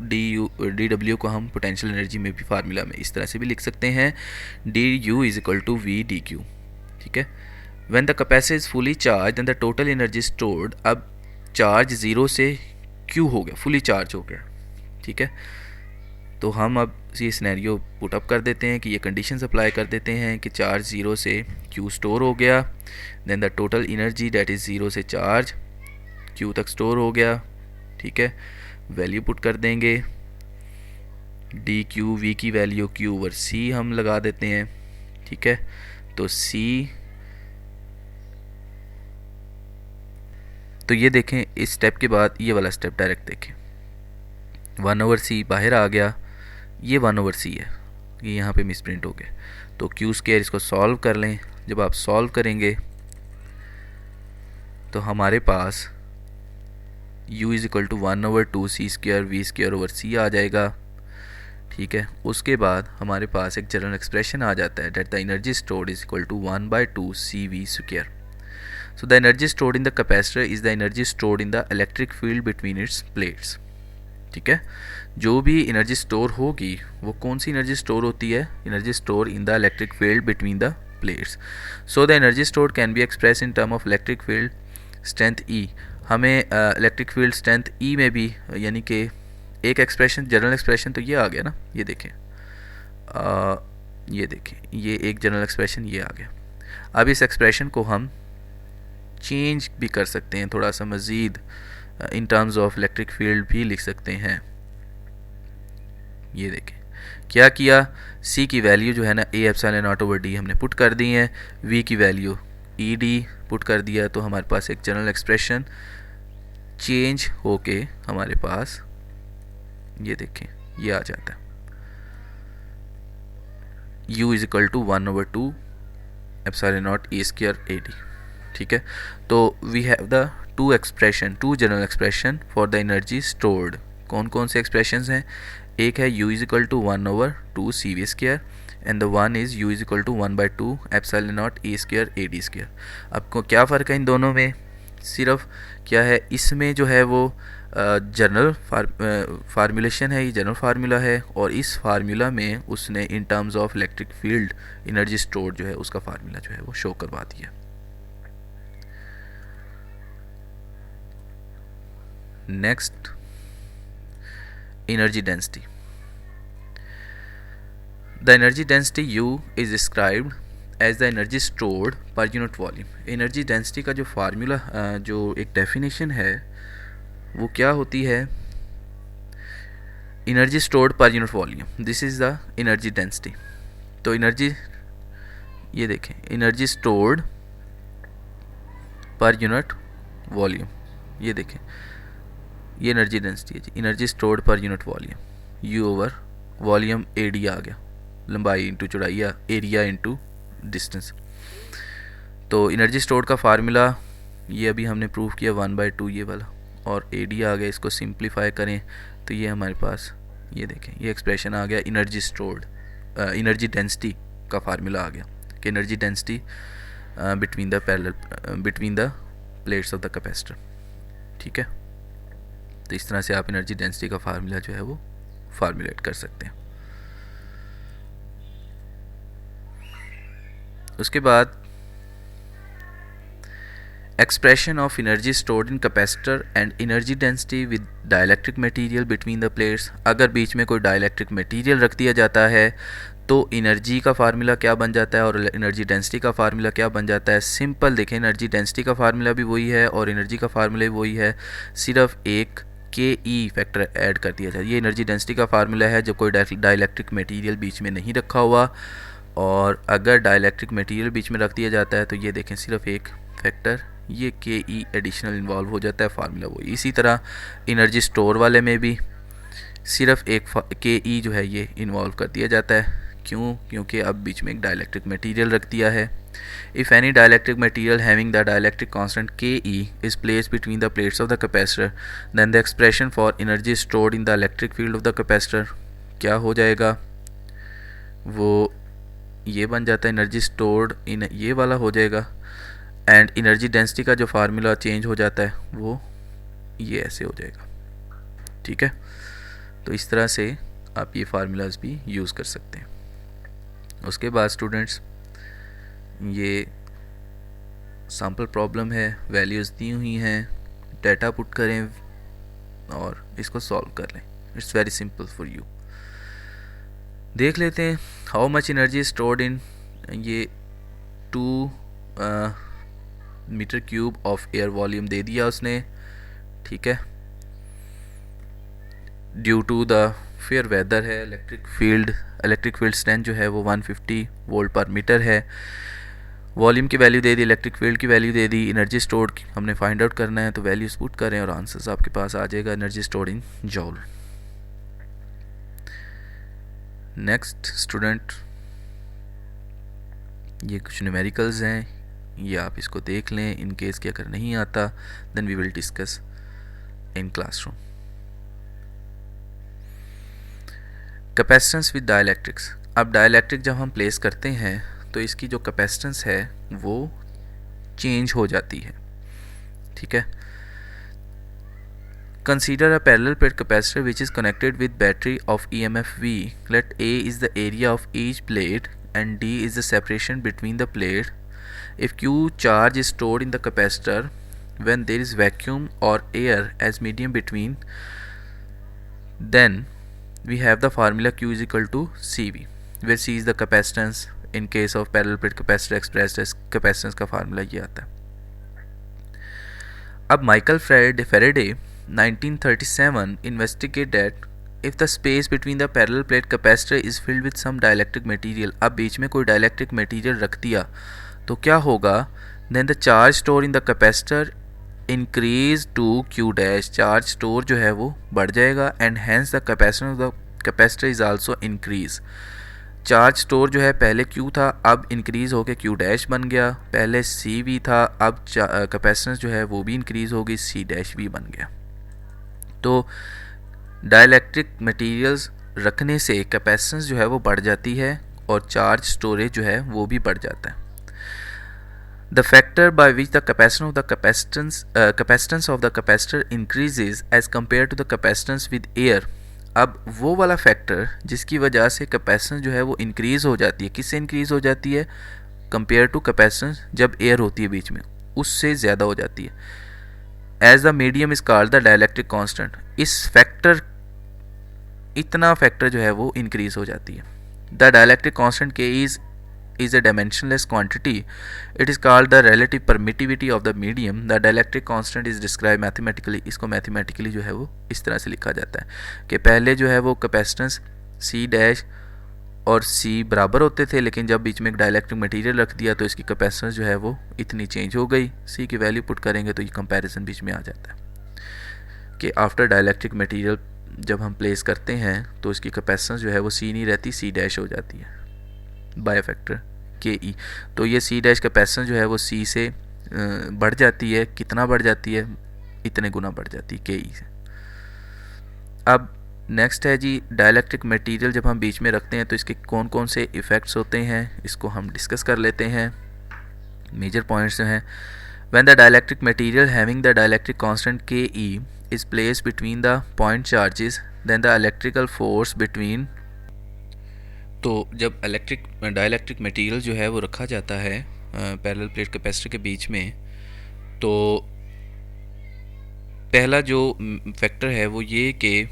D W को हम पोटेंशियल एनर्जी में भी फार्मूला में इस तरह से भी लिख सकते हैं, D U is equal to V D Q. ठीक है. When the capacitor is fully charge then the total energy stored. अब चार्ज ज़ीरो से क्यू हो गया, फुली चार्ज हो गया. ठीक है. तो हम अब ये सिनेरियो पुट अप कर देते हैं कि ये कंडीशंस अप्लाई कर देते हैं कि चार्ज ज़ीरो से क्यू स्टोर हो गया, then the total energy that is zero से चार्ज क्यू तक स्टोर हो गया. ठीक है. वैल्यू पुट कर देंगे, डी क्यू वी की वैल्यू क्यू ओवर सी हम लगा देते हैं. ठीक है. तो सी, तो ये देखें इस स्टेप के बाद ये वाला स्टेप डायरेक्ट देखें, 1/c बाहर आ गया, ये 1/c है, ये यहाँ पे मिसप्रिंट हो गया. तो क्यू स्क्वायर इसको सॉल्व कर लें. जब आप सॉल्व करेंगे तो हमारे पास u is equal to 1/2c square V square over C आ जाएगा. ठीक है. उसके बाद हमारे पास एक जनरल एक्सप्रेशन आ जाता है that the energy stored is equal to 1/2cv square. So the energy stored in the capacitor is the energy stored in the electric field between its plates. ठीक है. जो भी एनर्जी स्टोर होगी वो कौन सी एनर्जी स्टोर होती है? Energy store in the electric field between the plates. So the energy stored can be express in term of electric field strength E. हमें इलेक्ट्रिक फील्ड स्ट्रेंथ E में भी, यानी कि एक एक्सप्रेशन, जनरल एक्सप्रेशन तो ये आ गया ना, ये देखें, ये देखें, ये एक जनरल एक्सप्रेशन ये आ गया. अब इस एक्सप्रेशन को हम चेंज भी कर सकते हैं, थोड़ा सा मज़ीद in terms of electric field भी लिख सकते हैं. ये देखें क्या किया, C की वैल्यू जो है ना ए एप्सिलॉन नॉट ओवर डी हमने पुट कर दी है, V की वैल्यू ई डी पुट कर दिया. तो हमारे पास एक जनरल एक्सप्रेशन चेंज होके हमारे पास ये देखें ये आ जाता है, U is equal to 1/2 epsilon naught A square A D. ठीक है. तो we have the two general expression for the energy stored. कौन कौन से एक्सप्रेशंस हैं? एक है u is equal to 1/2 C V square and the one is u is equal to 1/2 epsilon naught A square A D square. आपको क्या फ़र्क है इन दोनों में? सिर्फ क्या है, इसमें जो है वो जनरल फार्मूलेशन है, ये जनरल फार्मूला है, और इस फार्मूला में उसने in terms of electric field energy stored जो है उसका फार्मूला जो है वो शो करवा दिया. Next, energy density. The energy density U is described as the energy stored per unit volume. Energy density का जो फार्मूला, जो एक डेफिनेशन है वो क्या होती है? Energy stored per unit volume. This is the energy density. तो एनर्जी, ये देखें, energy stored per unit volume, ये देखें, ये एनर्जी डेंसिटी है जी, energy stored per unit volume, U over volume A D आ गया, लंबाई इंटू चौड़ाई या एरिया इंटू डिस्टेंस. तो एनर्जी स्टोर्ड का फार्मूला ये अभी हमने प्रूव किया 1/2 ये वाला, और ए डी आ गया. इसको सिंप्लीफाई करें तो ये हमारे पास, ये देखें, ये एक्सप्रेशन आ गया एनर्जी स्टोर्ड, एनर्जी डेंसिटी का फार्मूला आ गया कि energy density between the plates of the capacitor. ठीक है. तो इस तरह से आप एनर्जी डेंसिटी का फार्मूला जो है वो फार्मूलेट कर सकते हैं. उसके बाद expression of energy stored in capacitor and energy density with dielectric material between the plates. अगर बीच में कोई डाइलेक्ट्रिक मटेरियल रख दिया जाता है तो एनर्जी का फार्मूला क्या बन जाता है और एनर्जी डेंसिटी का फार्मूला क्या बन जाता है? सिंपल देखें, एनर्जी डेंसिटी का फार्मूला भी वही है और एनर्जी का फार्मूला भी वही है, सिर्फ एक के ई फैक्टर ऐड कर दिया जाए. ये एनर्जी डेंसिटी का फार्मूला है जब कोई डाइलेक्ट्रिक मटेरियल बीच में नहीं रखा हुआ, और अगर डाइलेक्ट्रिक मटेरियल बीच में रख दिया जाता है तो ये देखें सिर्फ एक फैक्टर, ये के ई एडिशनल इन्वॉल्व हो जाता है, फार्मूला वही. इसी तरह एनर्जी स्टोर वाले में भी सिर्फ एक के ई जो है ये इन्वॉल्व कर दिया जाता है। क्यों? क्योंकि अब बीच में एक डाइलेक्ट्रिक मटेरियल रख दिया है। If any dielectric material having the dielectric constant K E is placed between the plates of the capacitor, then the expression for energy stored in the electric field of the capacitor क्या हो जाएगा? वो ये बन जाता है, एनर्जी स्टोर्ड इन ये वाला हो जाएगा। एंड एनर्जी डेंसिटी का जो फार्मूला चेंज हो जाता है वो ये ऐसे हो जाएगा। ठीक है, तो इस तरह से आप ये फार्मूलाज भी यूज़ कर सकते हैं। उसके बाद स्टूडेंट्स, ये सैम्पल प्रॉब्लम है, वैल्यूज़ दी हुई हैं, डाटा पुट करें और इसको सॉल्व कर लें। It's very simple for you. देख लेते हैं how much energy stored in ये 2 meter cube of air volume दे दिया उसने। ठीक है, due to the fair weather है, इलेक्ट्रिक फील्ड स्ट्रेंथ जो है वो 150 वोल्ट पर मीटर है। वॉल्यूम की वैल्यू दे दी, इलेक्ट्रिक फील्ड की वैल्यू दे दी, एनर्जी स्टोर्ड हमने फाइंड आउट करना है, तो वैल्यूज पुट करें और आंसर्स आपके पास आ जाएगा एनर्जी स्टोर्ड इन जॉल। नेक्स्ट स्टूडेंट, ये कुछ न्यूमेरिकल्स हैं, ये आप इसको देख लें। इन केस कि अगर नहीं आता then we will discuss in classroom. Capacitance with dielectrics. अब डाइलेक्ट्रिक जब हम प्लेस करते हैं तो इसकी जो कैपेसिटेंस है वो चेंज हो जाती है। ठीक है, consider a parallel plate capacitor which is connected with battery of EMF V. Let A is the area of each plate and D is the separation between the plate. If Q charge is stored in the capacitor when there is vacuum or air as medium between, then we have the formula Q is equal to CV, where C is the capacitance. In case of parallel plate capacitor expressed as capacitance का फार्मूला ये आता है। अब Michael Faraday 1937 investigate that if the space between the parallel plate capacitor is filled with some dielectric material, अब बीच में कोई dielectric material रख दिया तो क्या होगा? then the charge stored in the capacitor increase to Q dash, charge store जो है वो बढ़ जाएगा and hence the capacitance of the capacitor is also increase. Charge store जो है पहले Q था, अब इंक्रीज़ होकर Q डैश बन गया। पहले CV था, अब कैपेसिटेंस जो है वो भी इंक्रीज़ हो गई, C डैश भी बन गया। तो डाइलेक्ट्रिक मटेरियल्स रखने से कैपेसिटेंस जो है वो बढ़ जाती है और चार्ज स्टोरेज जो है वो भी बढ़ जाता है। The factor by which the capacitance of the capacitor increases as compared to the capacitance with air. अब वो वाला फैक्टर जिसकी वजह से कैपेसिटेंस जो है वो इंक्रीज़ हो जाती है, किससे इंक्रीज़ हो जाती है? कंपेयर टू कैपेसिटेंस जब एयर होती है बीच में, उससे ज़्यादा हो जाती है। As the medium is called the dielectric constant. इस फैक्टर, इतना फैक्टर जो है वो इंक्रीज़ हो जाती है। The dielectric constant K is a dimensionless quantity. It is called the relative permittivity of the medium. The dielectric constant is described mathematically. इसको मैथमेटिकली जो है वो इस तरह से लिखा जाता है कि पहले जो है वो कैपेसिटेंस C डैश और C बराबर होते थे, लेकिन जब बीच में एक डाइलेक्ट्रिक मटेरियल रख दिया तो इसकी कैपेसिटेंस जो है वो इतनी चेंज हो गई। C की वैल्यू पुट करेंगे तो ये कंपैरिजन बीच में आ जाता है कि आफ्टर डाइलेक्ट्रिक मटेरियल जब हम प्लेस करते हैं तो इसकी कैपेसिटेंस जो है वो C नहीं रहती, C डैश हो जाती है बाय फैक्टर के ई। तो ये C डैश कैपेसिटेंस जो है वो C से बढ़ जाती है। कितना बढ़ जाती है? इतने गुना बढ़ जाती है के ई से। अब नेक्स्ट है जी, डाइलेक्ट्रिक मटेरियल जब हम बीच में रखते हैं तो इसके कौन कौन से इफ़ेक्ट्स होते हैं, इसको हम डिस्कस कर लेते हैं। मेजर पॉइंट्स हैं, when the dielectric material having the dielectric constant K E is placed between the point charges, then the electrical force between. तो जब डाइलेक्ट्रिक मटेरियल जो है वो रखा जाता है पैरेलल प्लेट कैपेसिटर के बीच में, तो पहला जो फैक्टर है वो ये कि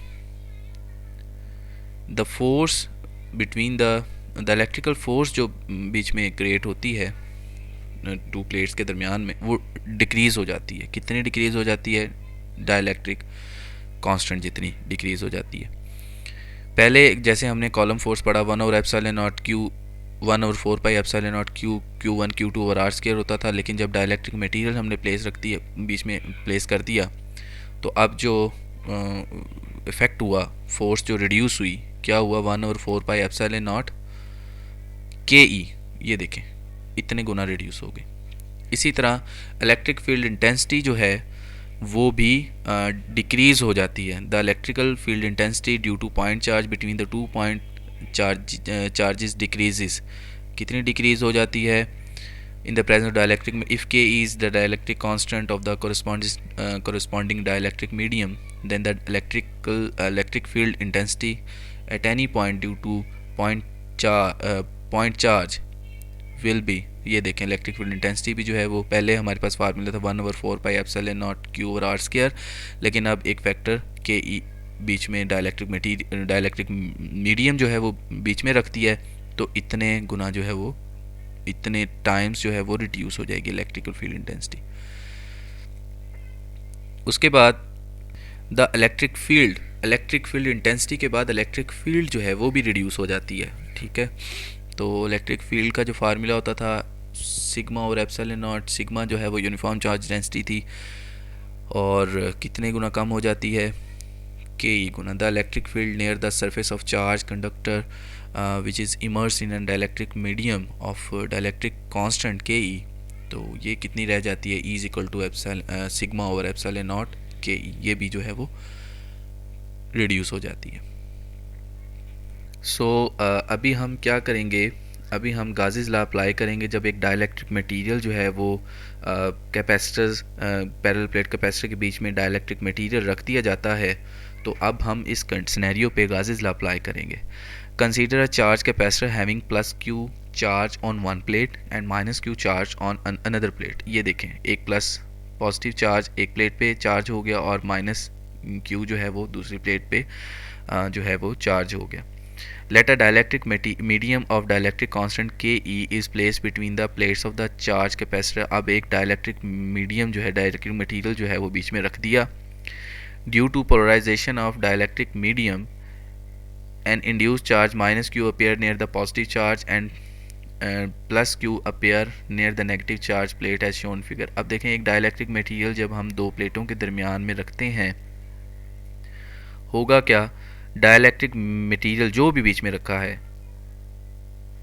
the force between the electrical force जो बीच में क्रिएट होती है टू प्लेट्स के दरमियान में, वो डिक्रीज़ हो जाती है। कितनी डिक्रीज़ हो जाती है? डाइलेक्ट्रिक कांस्टेंट जितनी डिक्रीज़ हो जाती है। पहले जैसे हमने कॉलम फोर्स पढ़ा 1/ε0 Q 1/4 pi epsilon not Q1 Q2 over R square होता था, लेकिन जब डाइलेक्ट्रिक मटेरियल हमने प्लेस रख दिया, बीच में प्लेस कर दिया, तो अब जो इफ़ेक्ट हुआ, फोर्स जो रिड्यूस हुई, क्या हुआ, 1/4πε0 के ई, ये देखें इतने गुना रिड्यूस हो गई। इसी तरह इलेक्ट्रिक फील्ड इंटेंसिटी जो है वो भी डिक्रीज़ हो जाती है। The electrical field intensity due two point charge between the 2 point charges decreases, कितनी डिक्रीज़ हो जाती है in the presence of dielectric if K is the dielectric constant of the corresponding dielectric medium, then the electric field intensity at any point due to point charge will be, ये देखें इलेक्ट्रिक फील्ड इंटेंसिटी भी जो है वो पहले हमारे पास फार्मूला था 1/4πε0 Q/r², लेकिन अब एक फैक्टर के ई बीच में डाइलेक्ट्रिक मीडियम जो है वो बीच में रखती है, तो इतने गुना जो है वो, इतने टाइम्स जो है वो रिड्यूस हो जाएगी इलेक्ट्रिकल फील्ड इंटेंसिटी। उसके बाद द इलेक्ट्रिक फील्ड इंटेंसिटी के बाद इलेक्ट्रिक फील्ड जो है वो भी रिड्यूस हो जाती है। ठीक है, तो इलेक्ट्रिक फील्ड का जो फार्मूला होता था सिग्मा और एप्सिलॉन नॉट, सिग्मा जो है वो यूनिफॉर्म चार्ज डेंसिटी थी और कितने गुना कम हो जाती है, के ई गुना the electric field near the surface of charge conductor which is immersed in a dielectric medium of dielectric constant के ई, तो ये कितनी रह जाती है, E = sigma over epsilon nought K ई, ये भी जो है वो रिड्यूस हो जाती है। सो अभी हम क्या करेंगे, अभी हम गाज़ीज़ लॉ अप्लाई करेंगे। जब एक डाइलेक्ट्रिक मटेरियल जो है वो कैपेसिटर्स पैरेलल प्लेट कैपेसिटर के बीच में डाइलेक्ट्रिक मटेरियल रख दिया जाता है, तो अब हम इस सिनेरियो पे गाज़ीज़ लॉ अप्लाई करेंगे। Consider a charge capacitor having plus Q charge on one plate and minus Q charge on another plate। ये देखें, एक प्लस पॉजिटिव चार्ज एक प्लेट पे चार्ज हो गया और माइनस Q जो है वो दूसरी प्लेट पे जो है वो चार्ज हो गया। Let a dielectric medium of dielectric constant Ke is placed between the plates of the charge capacitor। अब एक डाइलेक्ट्रिक मीडियम जो है, डाइलेक्ट्रिक मटेरियल जो है वो बीच में रख दिया। Due to polarization of dielectric medium, an induced charge minus Q appear near the positive charge and plus Q appear near the negative charge plate as shown figure। अब देखें, एक डाइलेक्ट्रिक मटेरियल जब हम दो प्लेटों के दरमियान में रखते हैं, होगा क्या, डाइलेक्ट्रिक मटेरियल जो भी बीच में रखा है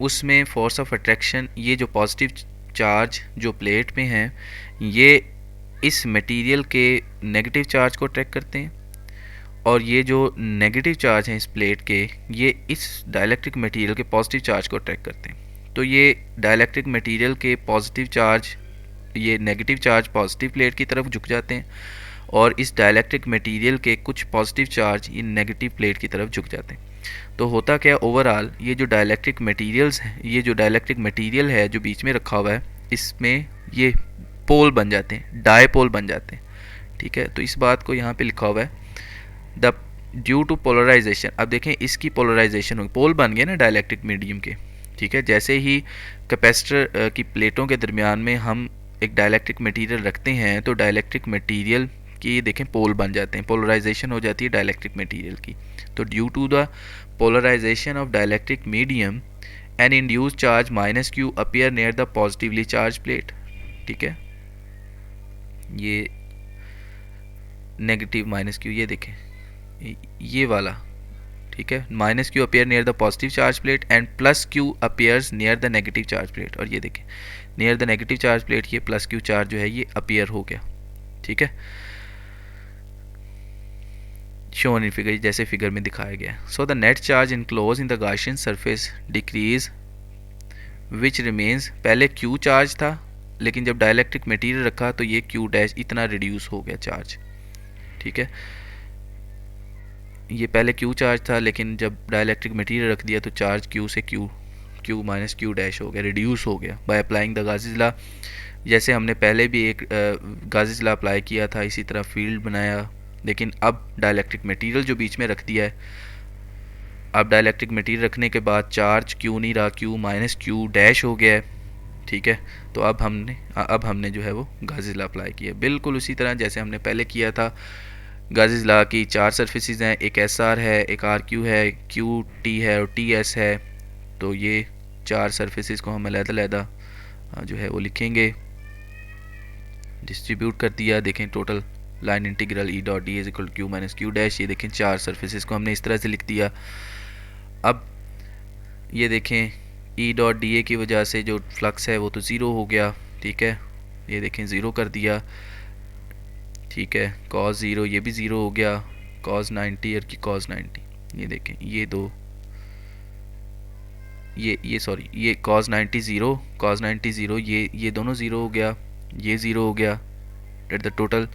उसमें फोर्स ऑफ अट्रैक्शन, ये जो पॉजिटिव चार्ज जो प्लेट में हैं ये इस मटेरियल के नेगेटिव चार्ज को अट्रैक्ट करते हैं और ये जो नेगेटिव चार्ज हैं इस प्लेट के, ये इस डाइलेक्ट्रिक मटेरियल के पॉजिटिव चार्ज को अट्रैक्ट करते हैं। तो ये डाइलेक्ट्रिक मटेरियल के पॉजिटिव चार्ज, ये नेगेटिव चार्ज पॉजिटिव प्लेट की तरफ झुक जाते हैं और इस डाइलेक्ट्रिक मटेरियल के कुछ पॉजिटिव चार्ज ये नेगेटिव प्लेट की तरफ झुक जाते हैं। तो होता क्या, ओवरऑल ये जो डाइलेक्ट्रिक मटेरियल्स हैं, ये जो डाइलेक्ट्रिक मटेरियल है जो बीच में रखा हुआ है, इसमें ये पोल बन जाते हैं, डायपोल बन जाते हैं। ठीक है, तो इस बात को यहाँ पे लिखा हुआ है द ड्यू टू पोलराइजेशन। अब देखें इसकी पोलराइजेशन होगी, पोल बन गए ना डाइलेक्ट्रिक मीडियम के। ठीक है, जैसे ही कैपेसिटर की प्लेटों के दरमियान में हम एक डाइलेक्ट्रिक मटेरियल रखते हैं तो डाइलेक्ट्रिक मटेरियल की देखें पोल बन जाते हैं, पोलराइजेशन हो जाती है डाइलेक्ट्रिक मटेरियल की। तो due to the polarisation of dielectric medium an induced charge minus Q appear near the positively charge plate. ठीक है, ये नेगेटिव माइनस क्यू, ये देखें ये वाला। ठीक है, minus Q appear near the positive charge plate and plus Q appears near the negative charge plate. और ये देखें near the negative charge plate ये प्लस क्यू चार्ज जो है ये अपीयर हो गया। ठीक है, शोन इन फिगर, जैसे फिगर में दिखाया गया। So the net charge enclose in the Gaussian surface decrease which remains, पहले क्यू चार्ज था लेकिन जब डाइलेक्ट्रिक मटेरियल रखा तो ये क्यू डैश इतना रिड्यूस हो गया चार्ज। ठीक है, ये पहले क्यू चार्ज था लेकिन जब डाइलेक्ट्रिक मटेरियल रख दिया तो चार्ज क्यू से क्यू माइनस क्यू डैश हो गया, रिड्यूस हो गया बाय अप्लाइंग द गाज़ीज़ लॉ। जैसे हमने पहले भी एक गाज़ीज़ लॉ अप्लाई किया था, इसी तरह फील्ड बनाया, लेकिन अब डाइलेक्ट्रिक मटेरियल जो बीच में रख दिया है, अब डाइलेक्ट्रिक मटेरियल रखने के बाद चार्ज क्यू नहीं रहा, क्यू माइनस क्यू डैश हो गया है। ठीक है, तो अब हमने जो है वो गाज़ीज़ लॉ अप्लाई किया, बिल्कुल उसी तरह जैसे हमने पहले किया था। गाज़ीज़ लॉ की चार सरफेसेस हैं, एक एस आर है, एक आर क्यू है, क्यू टी है और टी एस है। तो ये चार सरफेसेस को हम अलग-अलग जो है वो लिखेंगे, डिस्ट्रीब्यूट कर दिया। देखें total line integral E dot D is equal to Q minus Q dash. ये देखें चार सरफेसेस को हमने इस तरह से लिख दिया। अब ये देखें ई डॉट डी ए की वजह से जो फ्लक्स है वो तो ज़ीरो हो गया, ठीक है, ये देखें ज़ीरो कर दिया, ठीक है, कॉस ज़ीरो ये भी ज़ीरो हो गया, कॉस 90 और की कॉस 90, ये देखें ये दो, ये सॉरी ये कॉस 90 ज़ीरो, कॉस 90 ज़ीरो, ये दोनों ज़ीरो हो गया, ये ज़ीरो हो गया, डेट द टोटल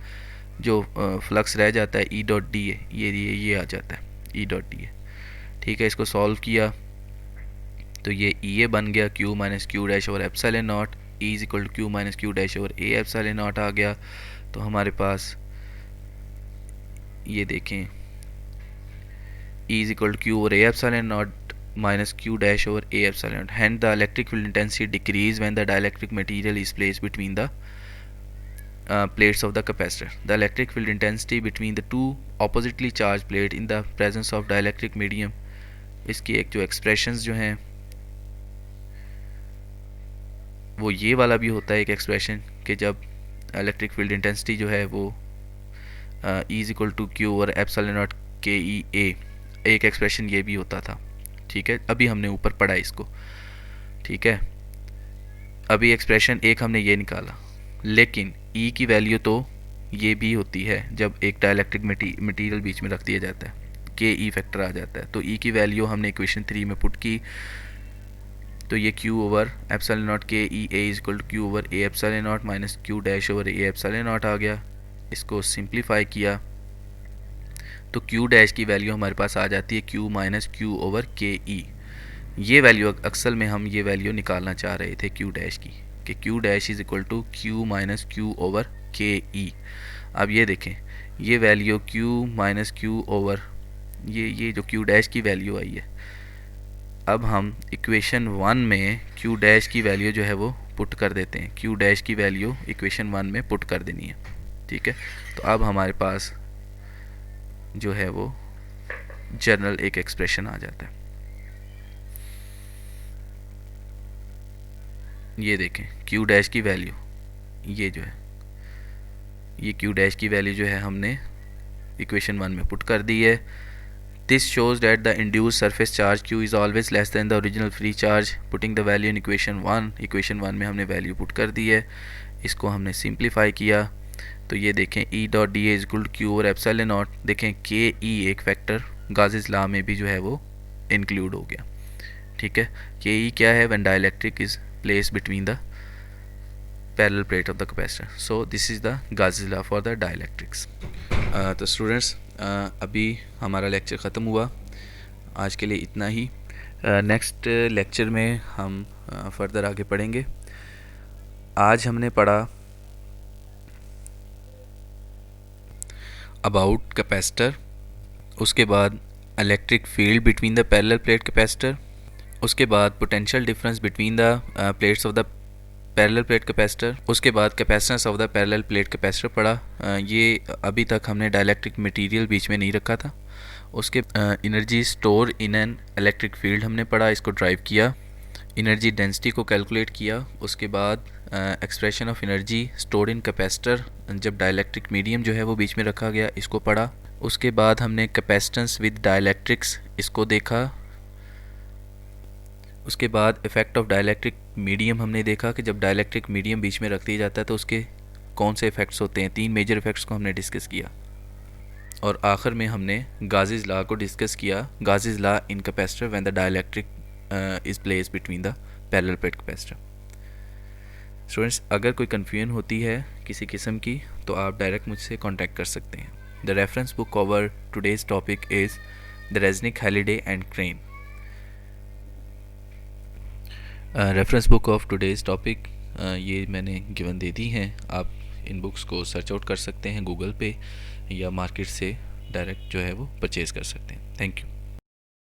जो फ्लक्स रह जाता है ई डॉट डी ए, ये आ जाता है ई डॉट डी ए, ठीक है। इसको सॉल्व किया तो ये ई ए बन गया Q minus Q dash over epsilon nought, E is equal to Q minus Q dash over A epsilon nought आ गया। तो हमारे पास ये देखें E is equal to Q over A epsilon nought minus q dash over a epsilon. Hence the electric field intensity decrease when the dielectric material is placed between the plates of the capacitor. The electric field intensity between the two oppositely charged plate in the presence of dielectric medium, इसकी एक जो expressions जो हैं वो ये वाला भी होता है एक expression कि जब electric field intensity जो है वो E is equal to q over epsilon naught k e a, एक expression ये भी होता था, ठीक है। अभी हमने ऊपर पढ़ा इसको, ठीक है। अभी एक्सप्रेशन एक हमने ये निकाला, लेकिन ई की वैल्यू तो ये भी होती है जब एक डाइलेक्ट्रिक मटेरियल बीच में रख दिया जाता है, के ई फैक्टर आ जाता है। तो ई की वैल्यू हमने इक्वेशन 3 में पुट की, तो ये Q over epsilon nought K E A is equal to Q over A epsilon nought minus Q dash over A epsilon nought आ गया। इसको सिंप्लीफाई किया तो क्यू डैश की वैल्यू हमारे पास आ जाती है Q minus Q over K ई। ये वैल्यू अक्सर में हम ये वैल्यू निकालना चाह रहे थे क्यू डैश की, कि Q dash is equal to Q minus Q over K E. अब ये देखें ये value Q minus Q over ये जो क्यू डैश की वैल्यू आई है, अब हम इक्वेशन 1 में क्यू डैश की वैल्यू जो है वो पुट कर देते हैं, क्यू डैश की वैल्यू इक्वेशन 1 में पुट कर देनी है, ठीक है। तो अब हमारे पास जो है वो जनरल एक एक्सप्रेशन आ जाता है। ये देखें क्यू डैश की वैल्यू ये जो है, ये क्यू डैश की वैल्यू जो है हमने इक्वेशन 1 में पुट कर दी है। This shows that the induced surface charge Q is always less than the original free charge, putting the value in equation 1। Equation 1 में हमने वैल्यू पुट कर दी है, इसको हमने सिंप्लीफाई किया तो ये देखें E dot D is equal to Q over epsilon naught, देखें के ई एक फैक्टर गाज़िस लॉ में भी जो है वो इंक्लूड हो गया, ठीक है। के ई क्या है, when dielectric is place between the parallel plate of the capacitor, so this is the Gauss's law for the dielectrics. तो स्टूडेंट्स अभी हमारा लेक्चर ख़त्म हुआ, आज के लिए इतना ही। नेक्स्ट लेक्चर में हम फर्दर आगे पढ़ेंगे। आज हमने पढ़ा अबाउट कैपेसिटर, उसके बाद electric field between the parallel plate capacitor, उसके बाद potential difference between the plates of the parallel plate capacitor, उसके बाद capacitance of the parallel plate capacitor पढ़ा। ये अभी तक हमने डाइलेक्ट्रिक मटेरियल बीच में नहीं रखा था। उसके energy store in an electric field हमने पढ़ा, इसको ड्राइव किया, एनर्जी डेंसिटी को कैलकुलेट किया। उसके बाद expression of energy stored in capacitor जब डाइलेक्ट्रिक मीडियम जो है वो बीच में रखा गया, इसको पढ़ा। उसके बाद हमने कैपेसिटेंस विद डाइलेक्ट्रिक्स इसको देखा। उसके बाद इफ़ेक्ट ऑफ डाइलेक्ट्रिक मीडियम हमने देखा कि जब डाइलेक्ट्रिक मीडियम बीच में रख दिया जाता है तो उसके कौन से इफ़ेक्ट्स होते हैं, 3 मेजर इफ़ेक्ट्स को हमने डिस्कस किया। और आखिर में हमने गाज़िस लॉ को डिस्कस किया, Gauss's law in capacitor when the dielectric is place between the parallel plate capacitor. Students अगर कोई कन्फ्यूजन होती है किसी किस्म की तो आप डायरेक्ट मुझसे कांटेक्ट कर सकते हैं। The reference book over today's topic is the Resnick, Halliday and Krane. Reference book of today's topic ये मैंने गिवन दे दी हैं, आप इन बुक्स को सर्च आउट कर सकते हैं गूगल पे या मार्केट से डायरेक्ट जो है वो परचेज़ कर सकते हैं। Thank you.